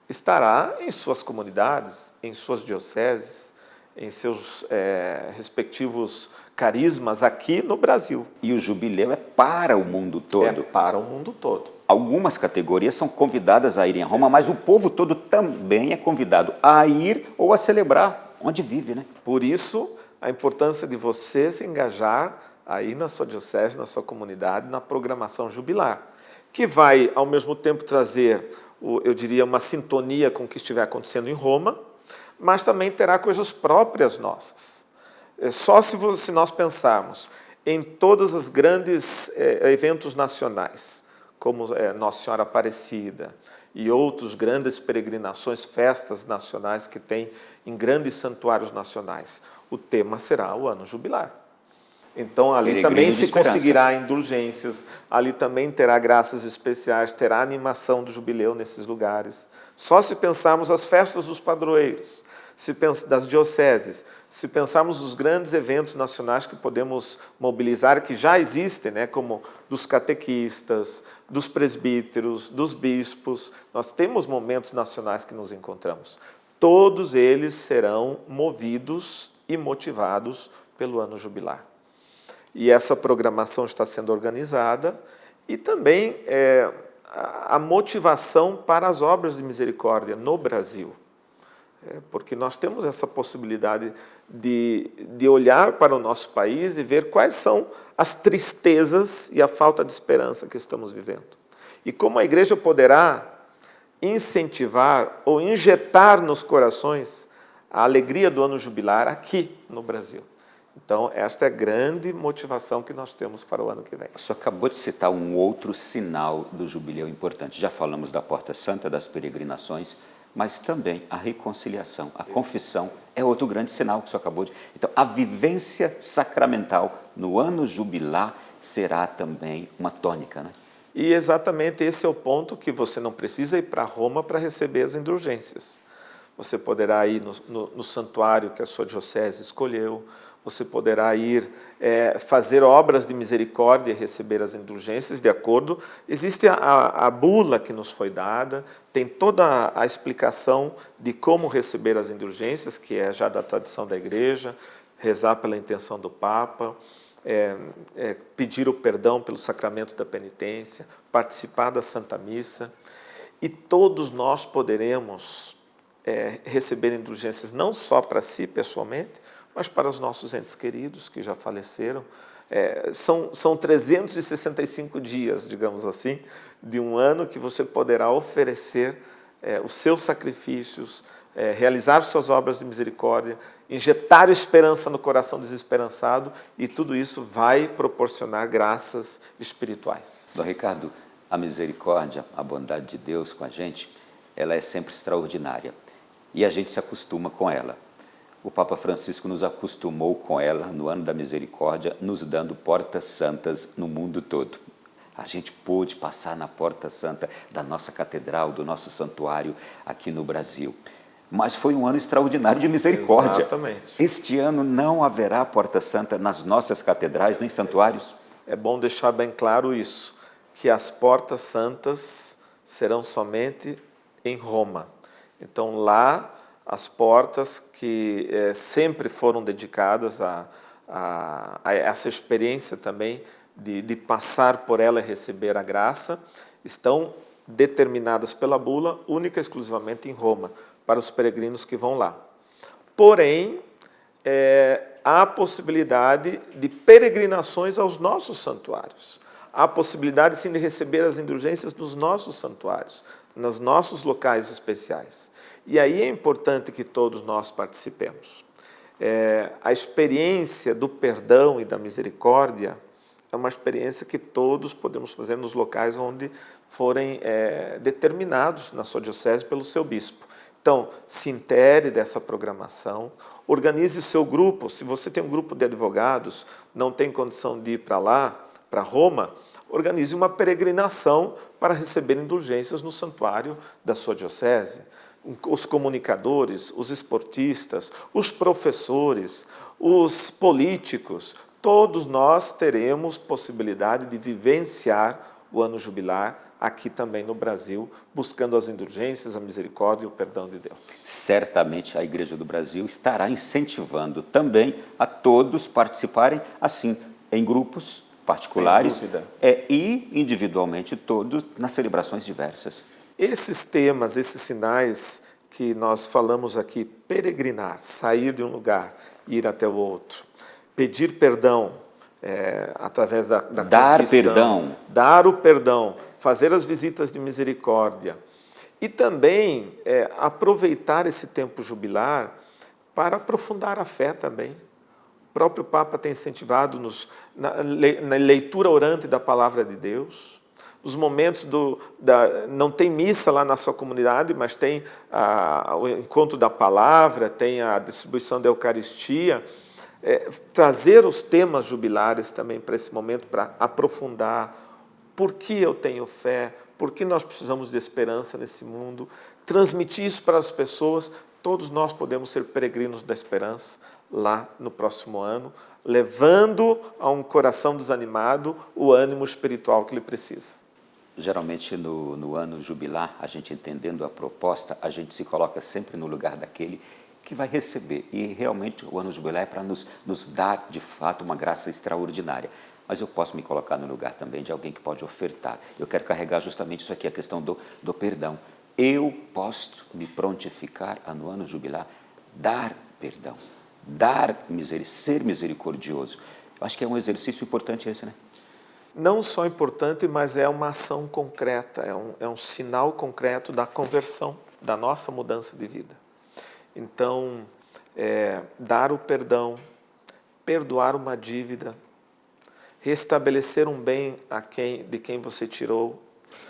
estará em suas comunidades, em suas dioceses, em seus respectivos carismas aqui no Brasil. E o jubileu é para o mundo todo. É para o mundo todo. Algumas categorias são convidadas a irem a Roma, mas o povo todo também é convidado a ir ou a celebrar onde vive, né? Por isso, a importância de você se engajar aí na sua diocese, na sua comunidade, na programação jubilar, que vai, ao mesmo tempo, trazer, eu diria, uma sintonia com o que estiver acontecendo em Roma, mas também terá coisas próprias nossas. Só se nós pensarmos em todos os grandes eventos nacionais, como Nossa Senhora Aparecida e outros grandes peregrinações, festas nacionais que tem em grandes santuários nacionais, o tema será o ano jubilar. Então, ali também se conseguirá indulgências, ali também terá graças especiais, terá animação do jubileu nesses lugares. Só se pensarmos as festas dos padroeiros, das dioceses, se pensarmos os grandes eventos nacionais que podemos mobilizar, que já existem, né, como dos catequistas, dos presbíteros, dos bispos, nós temos momentos nacionais que nos encontramos. Todos eles serão movidos e motivados pelo ano jubilar. E essa programação está sendo organizada e também a motivação para as obras de misericórdia no Brasil. porque nós temos essa possibilidade de olhar para o nosso país e ver quais são as tristezas e a falta de esperança que estamos vivendo. E como a igreja poderá incentivar ou injetar nos corações a alegria do ano jubilar aqui no Brasil. Então, esta é a grande motivação que nós temos para o ano que vem. O senhor acabou de citar um outro sinal do jubileu importante. Já falamos da Porta Santa, das peregrinações, mas também a reconciliação, a confissão é outro grande sinal que o senhor acabou de... Então, a vivência sacramental no ano jubilar será também uma tônica, né? E exatamente esse é o ponto que você não precisa ir para Roma para receber as indulgências. Você poderá ir no santuário que a sua diocese escolheu, você poderá ir fazer obras de misericórdia e receber as indulgências de acordo. Existe a bula que nos foi dada, tem toda a explicação de como receber as indulgências, que é já da tradição da igreja, rezar pela intenção do Papa, pedir o perdão pelo sacramento da penitência, participar da Santa Missa. E todos nós poderemos receber indulgências não só para si pessoalmente, mas para os nossos entes queridos que já faleceram. São 365 dias, digamos assim, de um ano que você poderá oferecer os seus sacrifícios, realizar suas obras de misericórdia, injetar esperança no coração desesperançado, e tudo isso vai proporcionar graças espirituais. Dom Ricardo, a misericórdia, a bondade de Deus com a gente, ela é sempre extraordinária e a gente se acostuma com ela. O Papa Francisco nos acostumou com ela no ano da misericórdia, nos dando portas santas no mundo todo. A gente pôde passar na porta santa da nossa catedral, do nosso santuário aqui no Brasil. Mas foi um ano extraordinário de misericórdia. Exatamente. Este ano não haverá porta santa nas nossas catedrais nem santuários. É bom deixar bem claro isso, que as portas santas serão somente em Roma. Então, lá, as portas que sempre foram dedicadas a essa experiência também de passar por ela e receber a graça, estão determinadas pela bula única e exclusivamente em Roma, para os peregrinos que vão lá. Porém, há a possibilidade de peregrinações aos nossos santuários. Há a possibilidade, sim, de receber as indulgências nos nossos santuários, nos nossos locais especiais. E aí é importante que todos nós participemos. A experiência do perdão e da misericórdia é uma experiência que todos podemos fazer nos locais onde forem determinados na sua diocese pelo seu bispo. Então, se intere dessa programação, organize o seu grupo. Se você tem um grupo de advogados, não tem condição de ir para lá, para Roma, organize uma peregrinação para receber indulgências no santuário da sua diocese. Os comunicadores, os esportistas, os professores, os políticos, todos nós teremos possibilidade de vivenciar o ano jubilar aqui também no Brasil, buscando as indulgências, a misericórdia e o perdão de Deus. Certamente a Igreja do Brasil estará incentivando também a todos participarem, assim, em grupos particulares e individualmente todos nas celebrações diversas. Esses temas, esses sinais que nós falamos aqui, peregrinar, sair de um lugar, ir até o outro, pedir perdão através da dar confissão, perdão, dar o perdão, fazer as visitas de misericórdia e também aproveitar esse tempo jubilar para aprofundar a fé também. O próprio Papa tem incentivado-nos na leitura orante da Palavra de Deus. Os momentos não tem missa lá na sua comunidade, mas tem o encontro da palavra, tem a distribuição da Eucaristia. Trazer os temas jubilares também para esse momento, para aprofundar por que eu tenho fé, por que nós precisamos de esperança nesse mundo, transmitir isso para as pessoas. Todos nós podemos ser peregrinos da esperança lá no próximo ano, levando a um coração desanimado o ânimo espiritual que ele precisa. Geralmente no ano jubilar, a gente entendendo a proposta, a gente se coloca sempre no lugar daquele que vai receber. E realmente o ano jubilar é para nos dar, de fato, uma graça extraordinária. Mas eu posso me colocar no lugar também de alguém que pode ofertar. Eu quero carregar justamente isso aqui, a questão do perdão. eu posso me prontificar a, no ano jubilar, dar perdão, dar ser misericordioso. Eu acho que é um exercício importante esse, né? Não só importante, mas é uma ação concreta, é um sinal concreto da conversão, da nossa mudança de vida. Então, dar o perdão, perdoar uma dívida, restabelecer um bem de quem você tirou.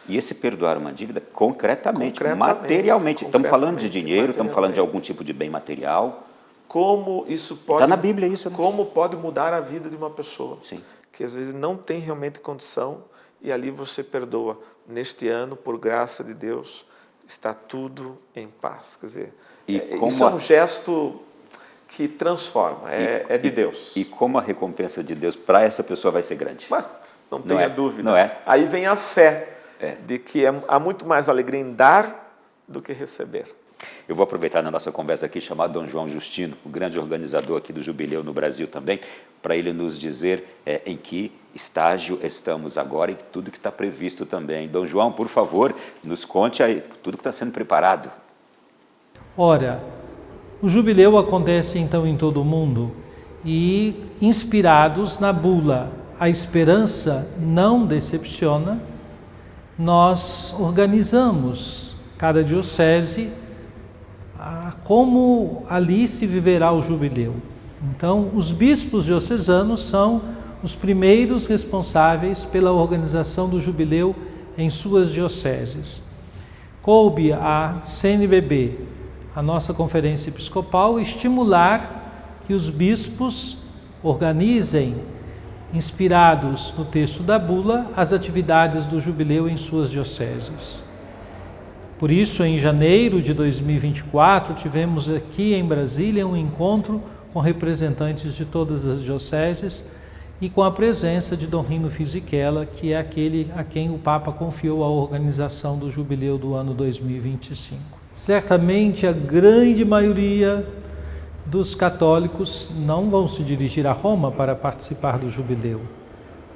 E esse perdoar uma dívida concretamente, materialmente. Estamos falando de dinheiro, estamos falando de algum tipo de bem material. Como isso pode... Está na Bíblia isso, né? Como pode mudar a vida de uma pessoa. Sim. Que às vezes não tem realmente condição e ali você perdoa. Neste ano, por graça de Deus, está tudo em paz. Quer dizer, isso é um gesto que transforma, é de Deus. E como a recompensa de Deus para essa pessoa vai ser grande. Mas não tenha dúvida. Não é? Aí vem a fé de que há muito mais alegria em dar do que receber. Eu vou aproveitar na nossa conversa aqui, chamar Dom João Justino, o grande organizador aqui do Jubileu no Brasil também, para ele nos dizer em que estágio estamos agora e tudo que está previsto também. Dom João, por favor, nos conte aí tudo que está sendo preparado. Ora, o Jubileu acontece então em todo o mundo e, inspirados na bula A Esperança Não Decepciona, nós organizamos cada diocese como ali se viverá o jubileu. Então, os bispos diocesanos são os primeiros responsáveis pela organização do jubileu em suas dioceses. Coube à CNBB, a nossa Conferência Episcopal, estimular que os bispos organizem, inspirados no texto da bula, as atividades do jubileu em suas dioceses. Por isso, em janeiro de 2024, tivemos aqui em Brasília um encontro com representantes de todas as dioceses e com a presença de Dom Rino Fisichella, que é aquele a quem o Papa confiou a organização do Jubileu do ano 2025. Certamente a grande maioria dos católicos não vão se dirigir a Roma para participar do Jubileu.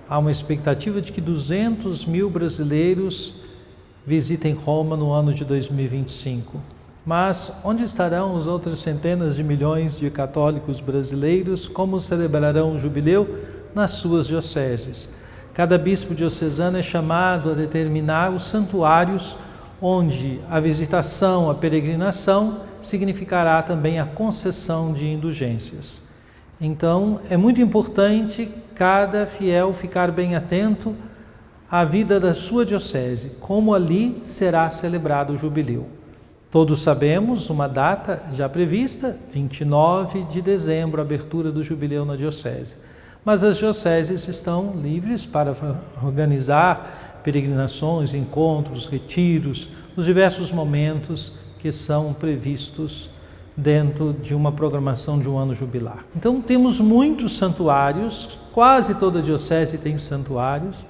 Há uma expectativa de que 200 mil brasileiros visitem Roma no ano de 2025. Mas onde estarão os outros centenas de milhões de católicos brasileiros? Como celebrarão o jubileu? Nas suas dioceses. Cada bispo diocesano é chamado a determinar os santuários onde a visitação, a peregrinação, significará também a concessão de indulgências. Então, é muito importante cada fiel ficar bem atento à vida da sua diocese, como ali será celebrado o jubileu. Todos sabemos uma data já prevista, 29 de dezembro, a abertura do jubileu na diocese. Mas as dioceses estão livres para organizar peregrinações, encontros, retiros, os diversos momentos que são previstos dentro de uma programação de um ano jubilar. Então temos muitos santuários, quase toda diocese tem santuários,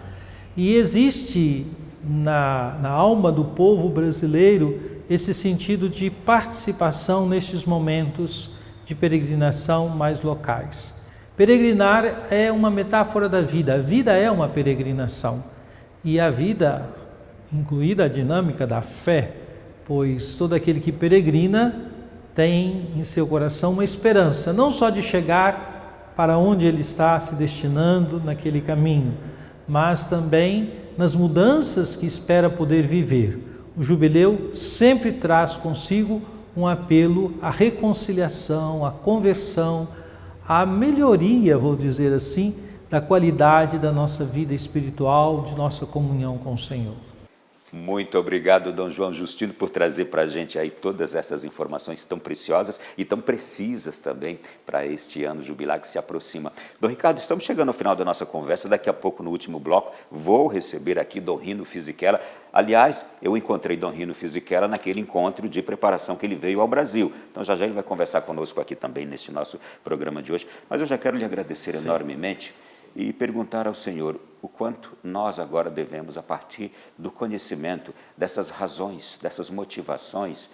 e existe na alma do povo brasileiro esse sentido de participação nestes momentos de peregrinação mais locais. Peregrinar é uma metáfora da vida, a vida é uma peregrinação, e a vida, incluída a dinâmica da fé, pois todo aquele que peregrina tem em seu coração uma esperança, não só de chegar para onde ele está se destinando naquele caminho, mas também nas mudanças que espera poder viver. O jubileu sempre traz consigo um apelo à reconciliação, à conversão, à melhoria, vou dizer assim, da qualidade da nossa vida espiritual, de nossa comunhão com o Senhor. Muito obrigado, Dom João Justino, por trazer para a gente aí todas essas informações tão preciosas e tão precisas também para este ano jubilar que se aproxima. Dom Ricardo, estamos chegando ao final da nossa conversa. Daqui a pouco, no último bloco, vou receber aqui Dom Rino Fisichella. Aliás, eu encontrei Dom Rino Fisichella naquele encontro de preparação que ele veio ao Brasil. Então, já ele vai conversar conosco aqui também neste nosso programa de hoje. Mas eu já quero lhe agradecer enormemente e perguntar ao Senhor o quanto nós agora devemos, a partir do conhecimento dessas razões, dessas motivações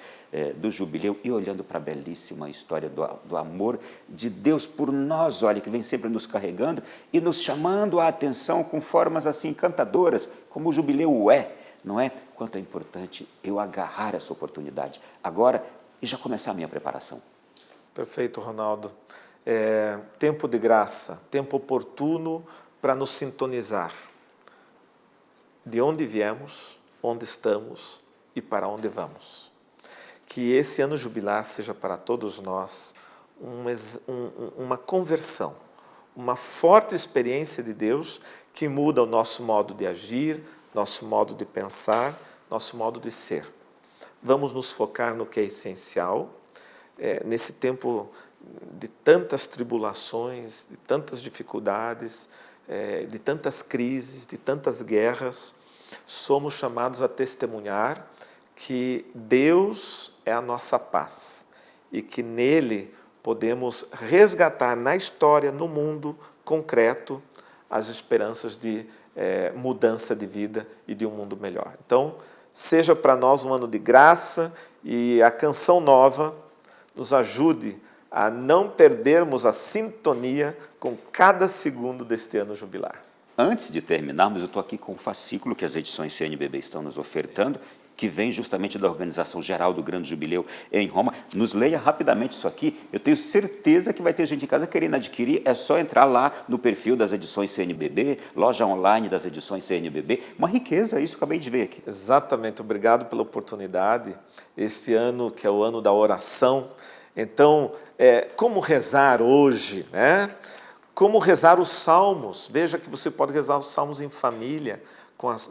do jubileu, e olhando para a belíssima história do amor de Deus por nós, olha, que vem sempre nos carregando e nos chamando a atenção com formas assim encantadoras, como o jubileu é. não é? Quanto é importante eu agarrar essa oportunidade agora e já começar a minha preparação. Perfeito, Ronaldo. Tempo de graça, tempo oportuno para nos sintonizar. De onde viemos, onde estamos e para onde vamos. Que esse ano jubilar seja para todos nós uma conversão, uma forte experiência de Deus que muda o nosso modo de agir, nosso modo de pensar, nosso modo de ser. Vamos nos focar no que é essencial, nesse tempo de tantas tribulações, de tantas dificuldades, de tantas crises, de tantas guerras, somos chamados a testemunhar que Deus é a nossa paz e que nele podemos resgatar na história, no mundo concreto, as esperanças de mudança de vida e de um mundo melhor. Então, seja para nós um ano de graça e a canção nova nos ajude a não perdermos a sintonia com cada segundo deste ano jubilar. Antes de terminarmos, eu estou aqui com um fascículo que as edições CNBB estão nos ofertando, que vem justamente da Organização Geral do Grande Jubileu em Roma. Nos leia rapidamente isso aqui. Eu tenho certeza que vai ter gente em casa querendo adquirir. É só entrar lá no perfil das edições CNBB, loja online das edições CNBB. Uma riqueza, isso acabei de ver aqui. Exatamente, obrigado pela oportunidade. Este ano, que é o ano da oração. Então, como rezar hoje, né? Como rezar os salmos. Veja que você pode rezar os salmos em família,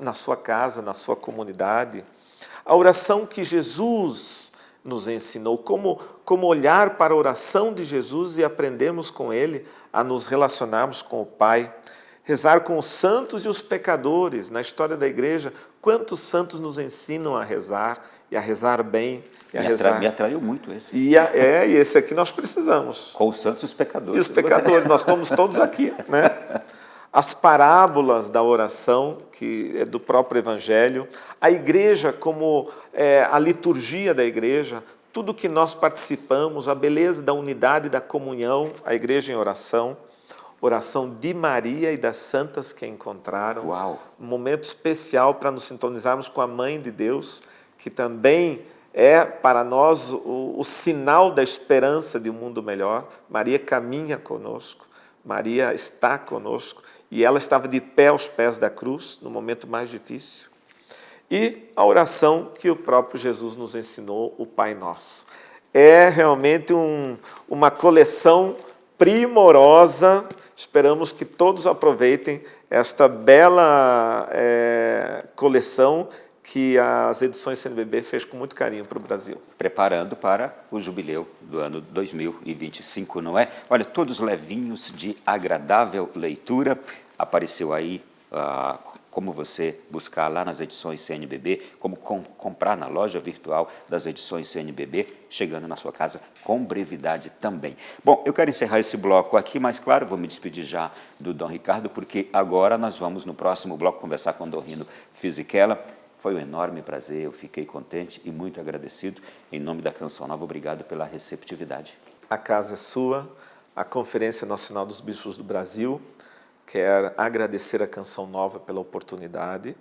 na sua casa, na sua comunidade. A oração que Jesus nos ensinou, como olhar para a oração de Jesus e aprendermos com Ele a nos relacionarmos com o Pai. Rezar com os santos e os pecadores. Na história da igreja, quantos santos nos ensinam a rezar e a rezar bem. Me atraiu muito esse. E esse aqui nós precisamos. Com os santos e os pecadores. E os pecadores, nós estamos todos aqui, né? As parábolas da oração, que é do próprio Evangelho, a igreja como a liturgia da igreja, tudo que nós participamos, a beleza da unidade da comunhão, a igreja em oração, oração de Maria e das santas que a encontraram. Uau. Um momento especial para nos sintonizarmos com a Mãe de Deus, que também é para nós o sinal da esperança de um mundo melhor. Maria caminha conosco, Maria está conosco. E ela estava de pé aos pés da cruz, no momento mais difícil. E a oração que o próprio Jesus nos ensinou, o Pai Nosso. É realmente uma coleção primorosa. Esperamos que todos aproveitem esta bela coleção que as edições CNBB fez com muito carinho para o Brasil. Preparando para o jubileu do ano 2025, não é? Olha, todos levinhos de agradável leitura. Apareceu aí como você buscar lá nas edições CNBB, como comprar na loja virtual das edições CNBB, chegando na sua casa com brevidade também. Bom, eu quero encerrar esse bloco aqui, mas claro, vou me despedir já do Dom Ricardo, porque agora nós vamos no próximo bloco conversar com o Dom Rino Fisichella. Foi um enorme prazer, eu fiquei contente e muito agradecido. Em nome da Canção Nova, obrigado pela receptividade. A casa é sua, a Conferência Nacional dos Bispos do Brasil quer agradecer a Canção Nova pela oportunidade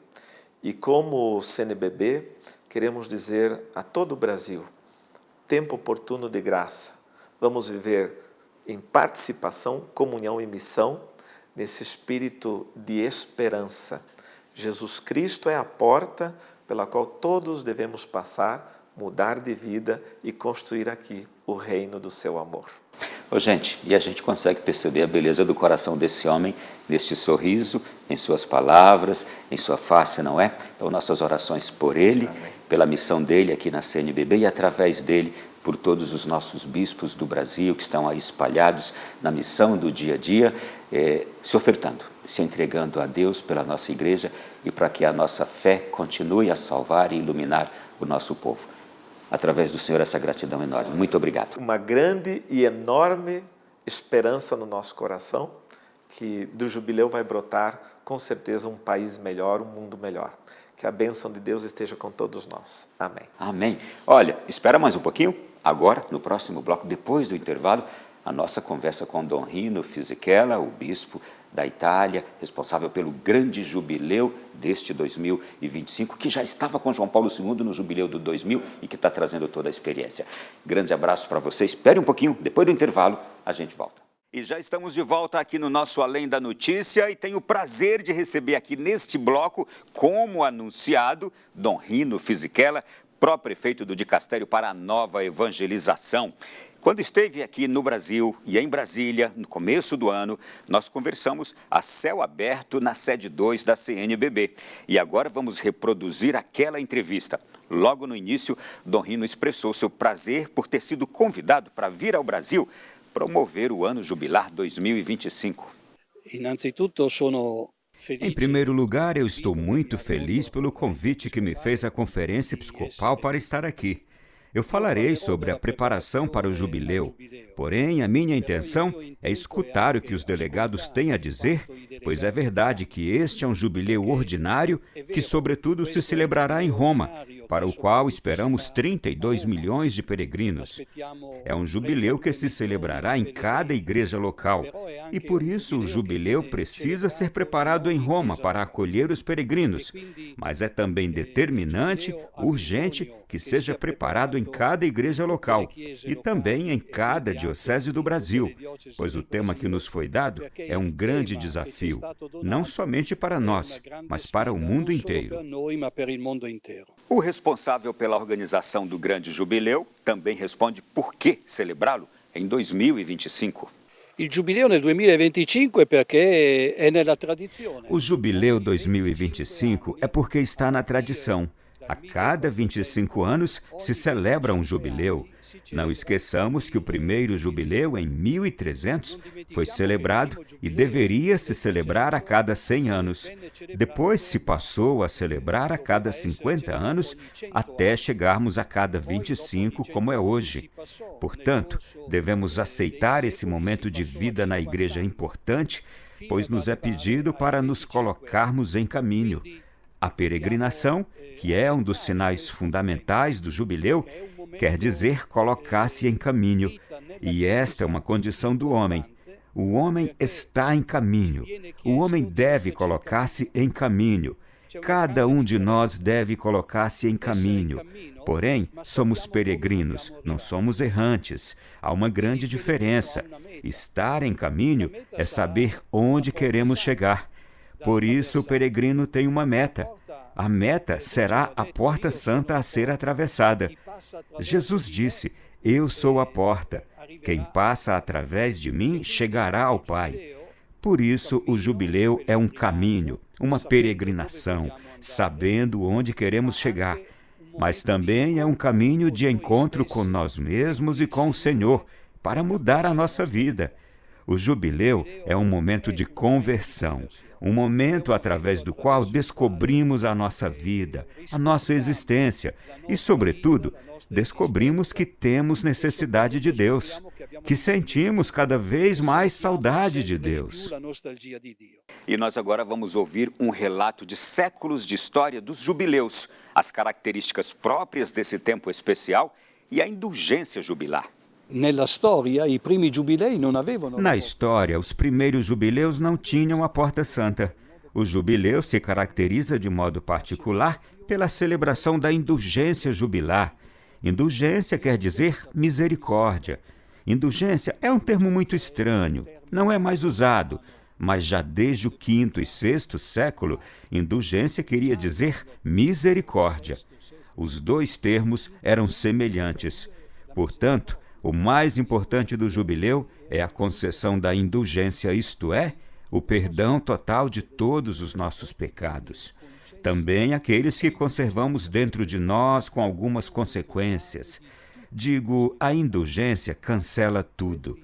e, como CNBB, queremos dizer a todo o Brasil, tempo oportuno de graça. Vamos viver em participação, comunhão e missão, nesse espírito de esperança. Jesus Cristo é a porta pela qual todos devemos passar, mudar de vida e construir aqui o reino do seu amor. Gente, e a gente consegue perceber a beleza do coração desse homem, neste sorriso, em suas palavras, em sua face, não é? Então, nossas orações por ele, amém, pela missão dele aqui na CNBB e através dele, por todos os nossos bispos do Brasil que estão aí espalhados na missão do dia a dia, se ofertando, se entregando a Deus pela nossa igreja e para que a nossa fé continue a salvar e iluminar o nosso povo. Através do Senhor, essa gratidão enorme. Muito obrigado. Uma grande e enorme esperança no nosso coração, que do jubileu vai brotar, com certeza, um país melhor, um mundo melhor. Que a bênção de Deus esteja com todos nós. Amém. Amém. Olha, espera mais um pouquinho. Agora, no próximo bloco, depois do intervalo, a nossa conversa com Dom Rino Fisichella, o bispo da Itália, responsável pelo grande jubileu deste 2025, que já estava com João Paulo II no jubileu do 2000 e que está trazendo toda a experiência. Grande abraço para você. Espere um pouquinho, depois do intervalo a gente volta. E já estamos de volta aqui no nosso Além da Notícia e tenho o prazer de receber aqui neste bloco, como anunciado, Dom Rino Fisichella, pró-prefeito do Dicastério para a Nova Evangelização. Quando esteve aqui no Brasil e em Brasília, no começo do ano, nós conversamos a céu aberto na sede 2 da CNBB. E agora vamos reproduzir aquela entrevista. Logo no início, Dom Rino expressou seu prazer por ter sido convidado para vir ao Brasil promover o ano jubilar 2025. Em primeiro lugar, eu estou muito feliz pelo convite que me fez a Conferência Episcopal para estar aqui. Eu falarei sobre a preparação para o jubileu, porém a minha intenção é escutar o que os delegados têm a dizer, pois é verdade que este é um jubileu ordinário que, sobretudo, se celebrará em Roma, para o qual esperamos 32 milhões de peregrinos. É um jubileu que se celebrará em cada igreja local, e por isso o jubileu precisa ser preparado em Roma para acolher os peregrinos, mas é também determinante, urgente, que seja preparado em cada igreja local e também em cada diocese do Brasil, pois o tema que nos foi dado é um grande desafio, não somente para nós, mas para o mundo inteiro. O responsável pela organização do grande jubileu também responde por que celebrá-lo em 2025. O jubileu 2025 é porque está na tradição. A cada 25 anos se celebra um jubileu. Não esqueçamos que o primeiro jubileu, em 1300, foi celebrado e deveria se celebrar a cada 100 anos. Depois se passou a celebrar a cada 50 anos, até chegarmos a cada 25, como é hoje. Portanto, devemos aceitar esse momento de vida na igreja importante, pois nos é pedido para nos colocarmos em caminho. A peregrinação, que é um dos sinais fundamentais do jubileu, quer dizer colocar-se em caminho, e esta é uma condição do homem. O homem está em caminho. O homem deve colocar-se em caminho. Cada um de nós deve colocar-se em caminho. Porém, somos peregrinos, não somos errantes. Há uma grande diferença. Estar em caminho é saber onde queremos chegar. Por isso, o peregrino tem uma meta. A meta será a porta santa a ser atravessada. Jesus disse: "Eu sou a porta. Quem passa através de mim chegará ao Pai." Por isso, o jubileu é um caminho, uma peregrinação, sabendo onde queremos chegar. Mas também é um caminho de encontro com nós mesmos e com o Senhor, para mudar a nossa vida. O jubileu é um momento de conversão, um momento através do qual descobrimos a nossa vida, a nossa existência e, sobretudo, descobrimos que temos necessidade de Deus, que sentimos cada vez mais saudade de Deus. E nós agora vamos ouvir um relato de séculos de história dos jubileus, as características próprias desse tempo especial e a indulgência jubilar. Na história, os primeiros jubileus não tinham a Porta Santa. O jubileu se caracteriza de modo particular pela celebração da indulgência jubilar. Indulgência quer dizer misericórdia. Indulgência é um termo muito estranho, não é mais usado, mas já desde o V e VI século, indulgência queria dizer misericórdia. Os dois termos eram semelhantes. Portanto, o mais importante do jubileu é a concessão da indulgência, isto é, o perdão total de todos os nossos pecados. Também aqueles que conservamos dentro de nós com algumas consequências. Digo, a indulgência cancela tudo.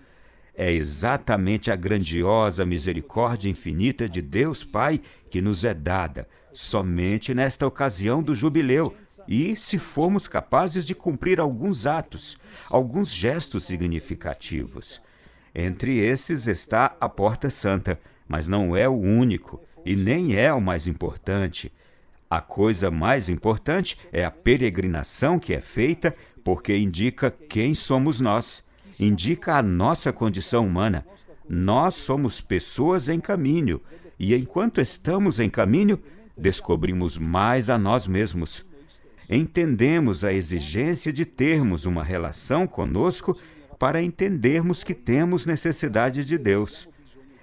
É exatamente a grandiosa misericórdia infinita de Deus Pai que nos é dada, somente nesta ocasião do jubileu, e se formos capazes de cumprir alguns atos, alguns gestos significativos. Entre esses está a Porta Santa, mas não é o único e nem é o mais importante. A coisa mais importante é a peregrinação que é feita porque indica quem somos nós. indica a nossa condição humana. Nós somos pessoas em caminho, e enquanto estamos em caminho, descobrimos mais a nós mesmos. Entendemos a exigência de termos uma relação conosco para entendermos que temos necessidade de Deus.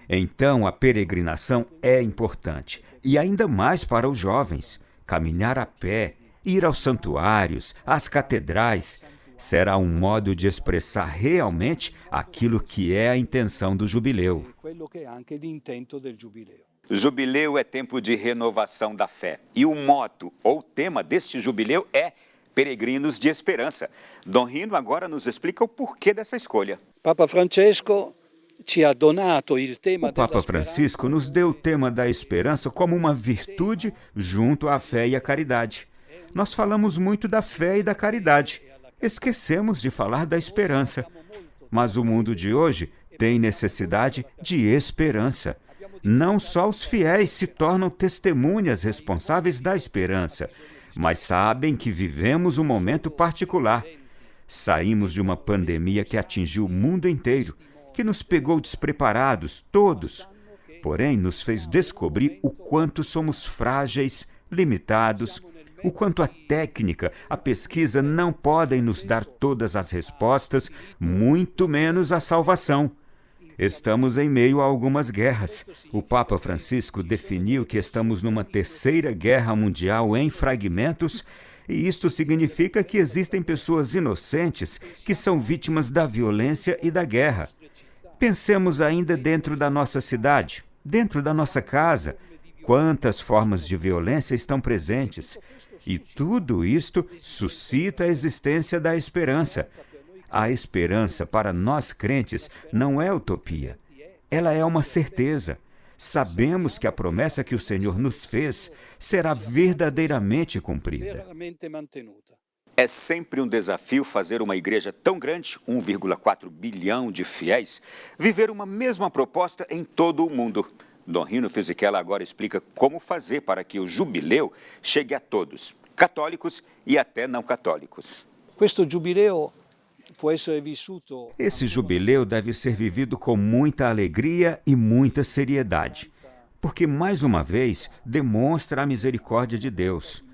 Então, a peregrinação é importante, e ainda mais para os jovens. Caminhar a pé, ir aos santuários, às catedrais, será um modo de expressar realmente aquilo que é a intenção do jubileu. Jubileu é tempo de renovação da fé. E o moto ou tema deste jubileu é Peregrinos de Esperança. Dom Rino agora nos explica o porquê dessa escolha. Papa Francesco O Papa Francisco nos deu o tema da esperança como uma virtude junto à fé e à caridade. Nós falamos muito da fé e da caridade. Esquecemos de falar da esperança. Mas o mundo de hoje tem necessidade de esperança. Não só os fiéis se tornam testemunhas responsáveis da esperança, mas sabem que vivemos um momento particular. Saímos de uma pandemia que atingiu o mundo inteiro, que nos pegou despreparados, todos. Porém, nos fez descobrir o quanto somos frágeis, limitados, o quanto a técnica, a pesquisa não podem nos dar todas as respostas, muito menos a salvação. Estamos em meio a algumas guerras. O Papa Francisco definiu que estamos numa terceira guerra mundial em fragmentos, e isto significa que existem pessoas inocentes que são vítimas da violência e da guerra. Pensemos ainda dentro da nossa cidade, dentro da nossa casa, quantas formas de violência estão presentes. E tudo isto suscita a existência da esperança. A esperança, para nós crentes, não é utopia. Ela é uma certeza. Sabemos que a promessa que o Senhor nos fez será verdadeiramente cumprida. É sempre um desafio fazer uma igreja tão grande, 1,4 bilhão de fiéis, viver uma mesma proposta em todo o mundo. Dom Rino Fisichella agora explica como fazer para que o jubileu chegue a todos, católicos e até não católicos. Esse jubileu deve ser vivido com muita alegria e muita seriedade, porque, mais uma vez, demonstra a misericórdia de Deus.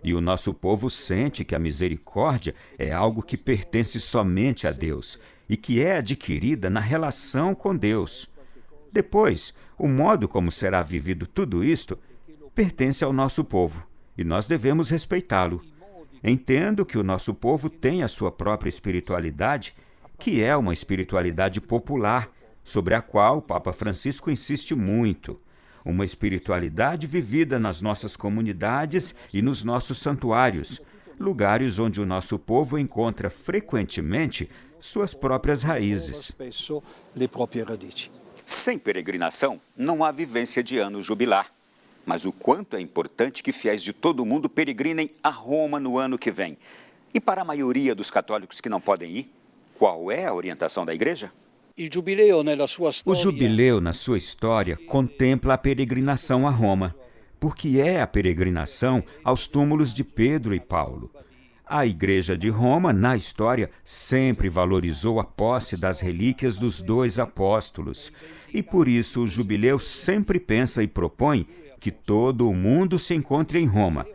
E o nosso povo sente que a misericórdia é algo que pertence somente a Deus e que é adquirida na relação com Deus. Depois, o modo como será vivido tudo isto pertence ao nosso povo e nós devemos respeitá-lo. Entendo que o nosso povo tem a sua própria espiritualidade, que é uma espiritualidade popular, sobre a qual o Papa Francisco insiste muito. Uma espiritualidade vivida nas nossas comunidades e nos nossos santuários, lugares onde o nosso povo encontra frequentemente suas próprias raízes. Sem peregrinação, não há vivência de ano jubilar. Mas o quanto é importante que fiéis de todo o mundo peregrinem a Roma no ano que vem. E para a maioria dos católicos que não podem ir, qual é a orientação da Igreja? O jubileu, na sua história, contempla a peregrinação a Roma, porque é a peregrinação aos túmulos de Pedro e Paulo. A Igreja de Roma, na história, sempre valorizou a posse das relíquias dos dois apóstolos, e por isso o jubileu sempre pensa e propõe que todo o mundo se encontre em Roma.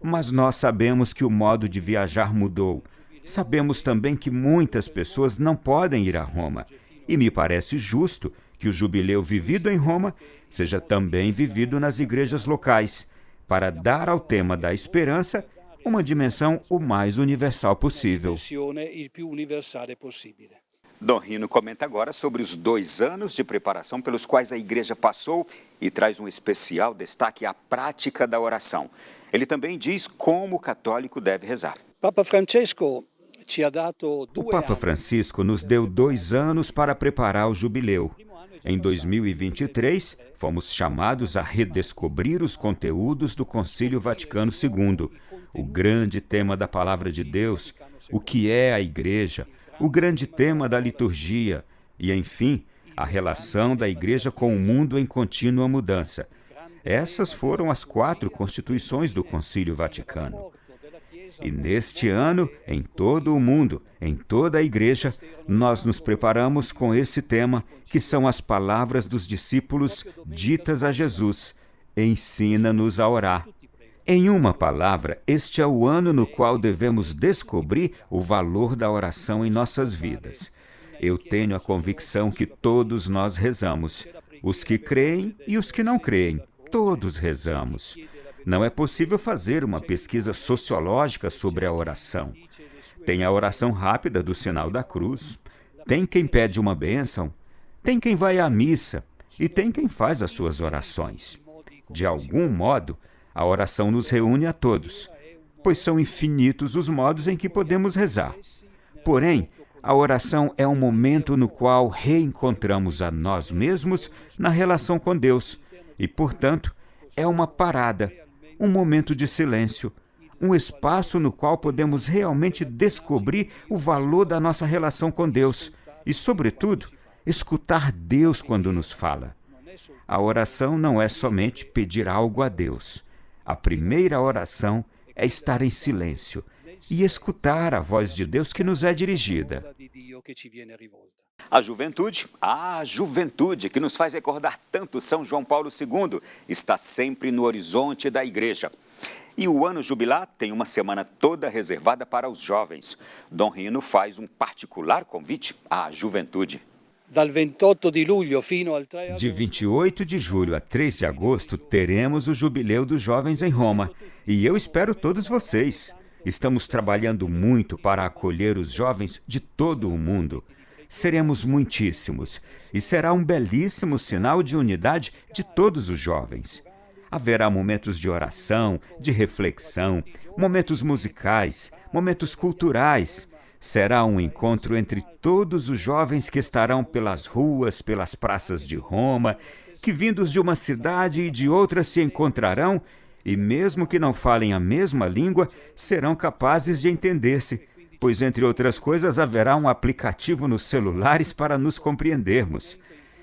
Mas nós sabemos que o modo de viajar mudou. Sabemos também que muitas pessoas não podem ir a Roma. E me parece justo que o jubileu vivido em Roma seja também vivido nas igrejas locais, para dar ao tema da esperança uma dimensão o mais universal possível. Dom Rino comenta agora sobre os 2 anos de preparação pelos quais a Igreja passou e traz um especial destaque à prática da oração. Ele também diz como o católico deve rezar. O Papa Francisco nos deu 2 anos para preparar o jubileu. Em 2023, fomos chamados a redescobrir os conteúdos do Concílio Vaticano II, o grande tema da Palavra de Deus, o que é a Igreja, o grande tema da liturgia e, enfim, a relação da Igreja com o mundo em contínua mudança. Essas foram as 4 constituições do Concílio Vaticano. E neste ano, em todo o mundo, em toda a igreja, nós nos preparamos com esse tema, que são as palavras dos discípulos ditas a Jesus: ensina-nos a orar. Em uma palavra, este é o ano no qual devemos descobrir o valor da oração em nossas vidas. Eu tenho a convicção que todos nós rezamos. Os que creem e os que não creem, todos rezamos. Não é possível fazer uma pesquisa sociológica sobre a oração. Tem a oração rápida do sinal da cruz, tem quem pede uma bênção, tem quem vai à missa e tem quem faz as suas orações. De algum modo, a oração nos reúne a todos, pois são infinitos os modos em que podemos rezar. Porém, a oração é um momento no qual reencontramos a nós mesmos na relação com Deus e, portanto, é uma parada, um momento de silêncio, um espaço no qual podemos realmente descobrir o valor da nossa relação com Deus e, sobretudo, escutar Deus quando nos fala. A oração não é somente pedir algo a Deus. A primeira oração é estar em silêncio e escutar a voz de Deus que nos é dirigida. A juventude que nos faz recordar tanto São João Paulo II, está sempre no horizonte da igreja. E o ano jubilar tem uma semana toda reservada para os jovens. Dom Rino faz um particular convite à juventude. De 28 de julho a 3 de agosto, teremos o Jubileu dos Jovens em Roma. E eu espero todos vocês. Estamos trabalhando muito para acolher os jovens de todo o mundo. Seremos muitíssimos e será um belíssimo sinal de unidade de todos os jovens. Haverá momentos de oração, de reflexão, momentos musicais, momentos culturais. Será um encontro entre todos os jovens que estarão pelas ruas, pelas praças de Roma, que vindos de uma cidade e de outra se encontrarão e, mesmo que não falem a mesma língua, serão capazes de entender-se, pois, entre outras coisas, haverá um aplicativo nos celulares para nos compreendermos.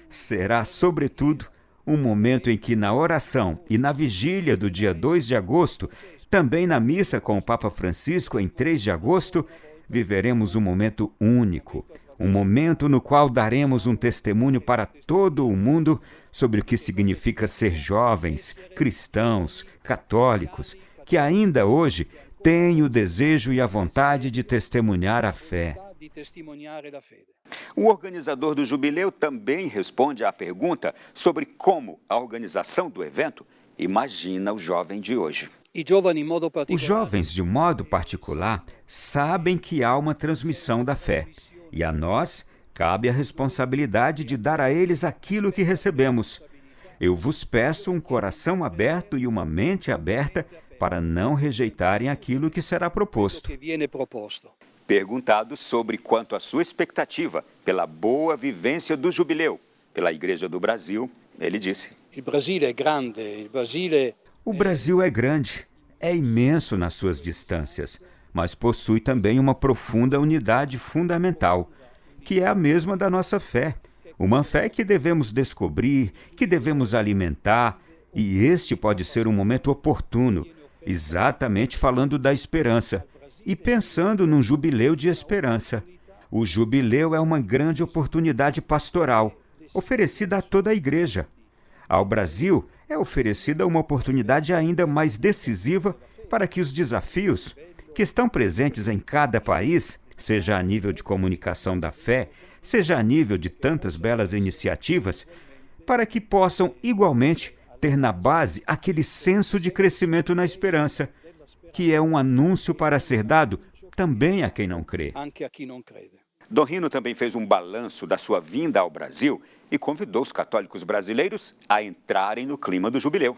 Será, sobretudo, um momento em que, na oração e na vigília do dia 2 de agosto, também na missa com o Papa Francisco, em 3 de agosto, viveremos um momento único, um momento no qual daremos um testemunho para todo o mundo sobre o que significa ser jovens, cristãos, católicos, que ainda hoje têm o desejo e a vontade de testemunhar a fé. O organizador do Jubileu também responde à pergunta sobre como a organização do evento imagina o jovem de hoje. Os jovens, de modo particular, sabem que há uma transmissão da fé, e a nós cabe a responsabilidade de dar a eles aquilo que recebemos. Eu vos peço um coração aberto e uma mente aberta para não rejeitarem aquilo que será proposto. Perguntado sobre quanto à sua expectativa pela boa vivência do Jubileu pela Igreja do Brasil, ele disse: O Brasil é grande, é imenso nas suas distâncias, mas possui também uma profunda unidade fundamental, que é a mesma da nossa fé. Uma fé que devemos descobrir, que devemos alimentar, e este pode ser um momento oportuno, exatamente falando da esperança, e pensando num jubileu de esperança. O jubileu é uma grande oportunidade pastoral, oferecida a toda a igreja. Ao Brasil, é oferecida uma oportunidade ainda mais decisiva para que os desafios que estão presentes em cada país, seja a nível de comunicação da fé, seja a nível de tantas belas iniciativas, para que possam igualmente ter na base aquele senso de crescimento na esperança, que é um anúncio para ser dado também a quem não crê. Dom Rino também fez um balanço da sua vinda ao Brasil e convidou os católicos brasileiros a entrarem no clima do Jubileu.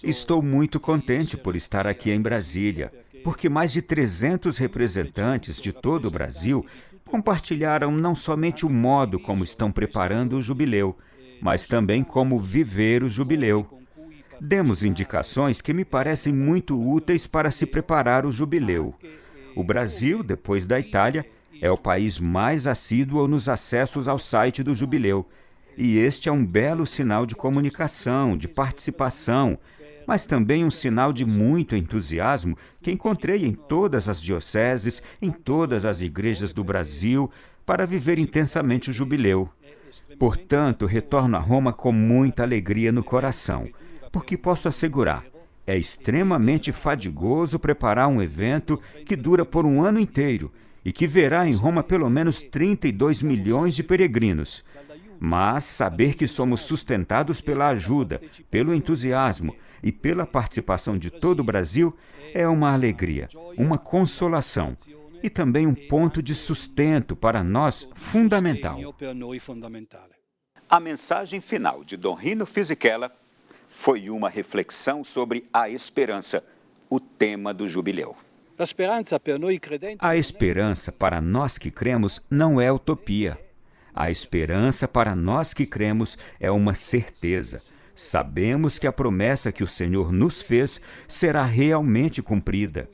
Estou muito contente por estar aqui em Brasília, porque mais de 300 representantes de todo o Brasil compartilharam não somente o modo como estão preparando o Jubileu, mas também como viver o Jubileu. Demos indicações que me parecem muito úteis para se preparar o Jubileu. O Brasil, depois da Itália, é o país mais assíduo nos acessos ao site do Jubileu. E este é um belo sinal de comunicação, de participação, mas também um sinal de muito entusiasmo que encontrei em todas as dioceses, em todas as igrejas do Brasil, para viver intensamente o jubileu. Portanto, retorno a Roma com muita alegria no coração, porque posso assegurar, é extremamente fadigoso preparar um evento que dura por um ano inteiro e que verá em Roma pelo menos 32 milhões de peregrinos. Mas saber que somos sustentados pela ajuda, pelo entusiasmo e pela participação de todo o Brasil é uma alegria, uma consolação e também um ponto de sustento para nós fundamental. A mensagem final de Dom Rino Fisichella foi uma reflexão sobre a esperança, o tema do jubileu. A esperança para nós que cremos não é utopia. A esperança para nós que cremos é uma certeza. Sabemos que a promessa que o Senhor nos fez será realmente cumprida.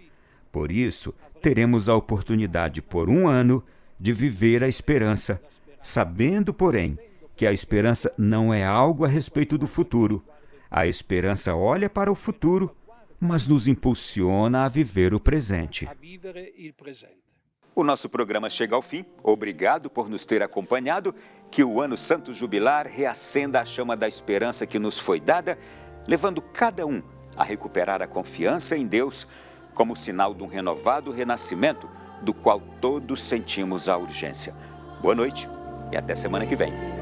Por isso, teremos a oportunidade por um ano de viver a esperança, sabendo, porém, que a esperança não é algo a respeito do futuro. A esperança olha para o futuro, mas nos impulsiona a viver o presente. O nosso programa chega ao fim. Obrigado por nos ter acompanhado. Que o Ano Santo Jubilar reacenda a chama da esperança que nos foi dada, levando cada um a recuperar a confiança em Deus como sinal de um renovado renascimento, do qual todos sentimos a urgência. Boa noite e até semana que vem.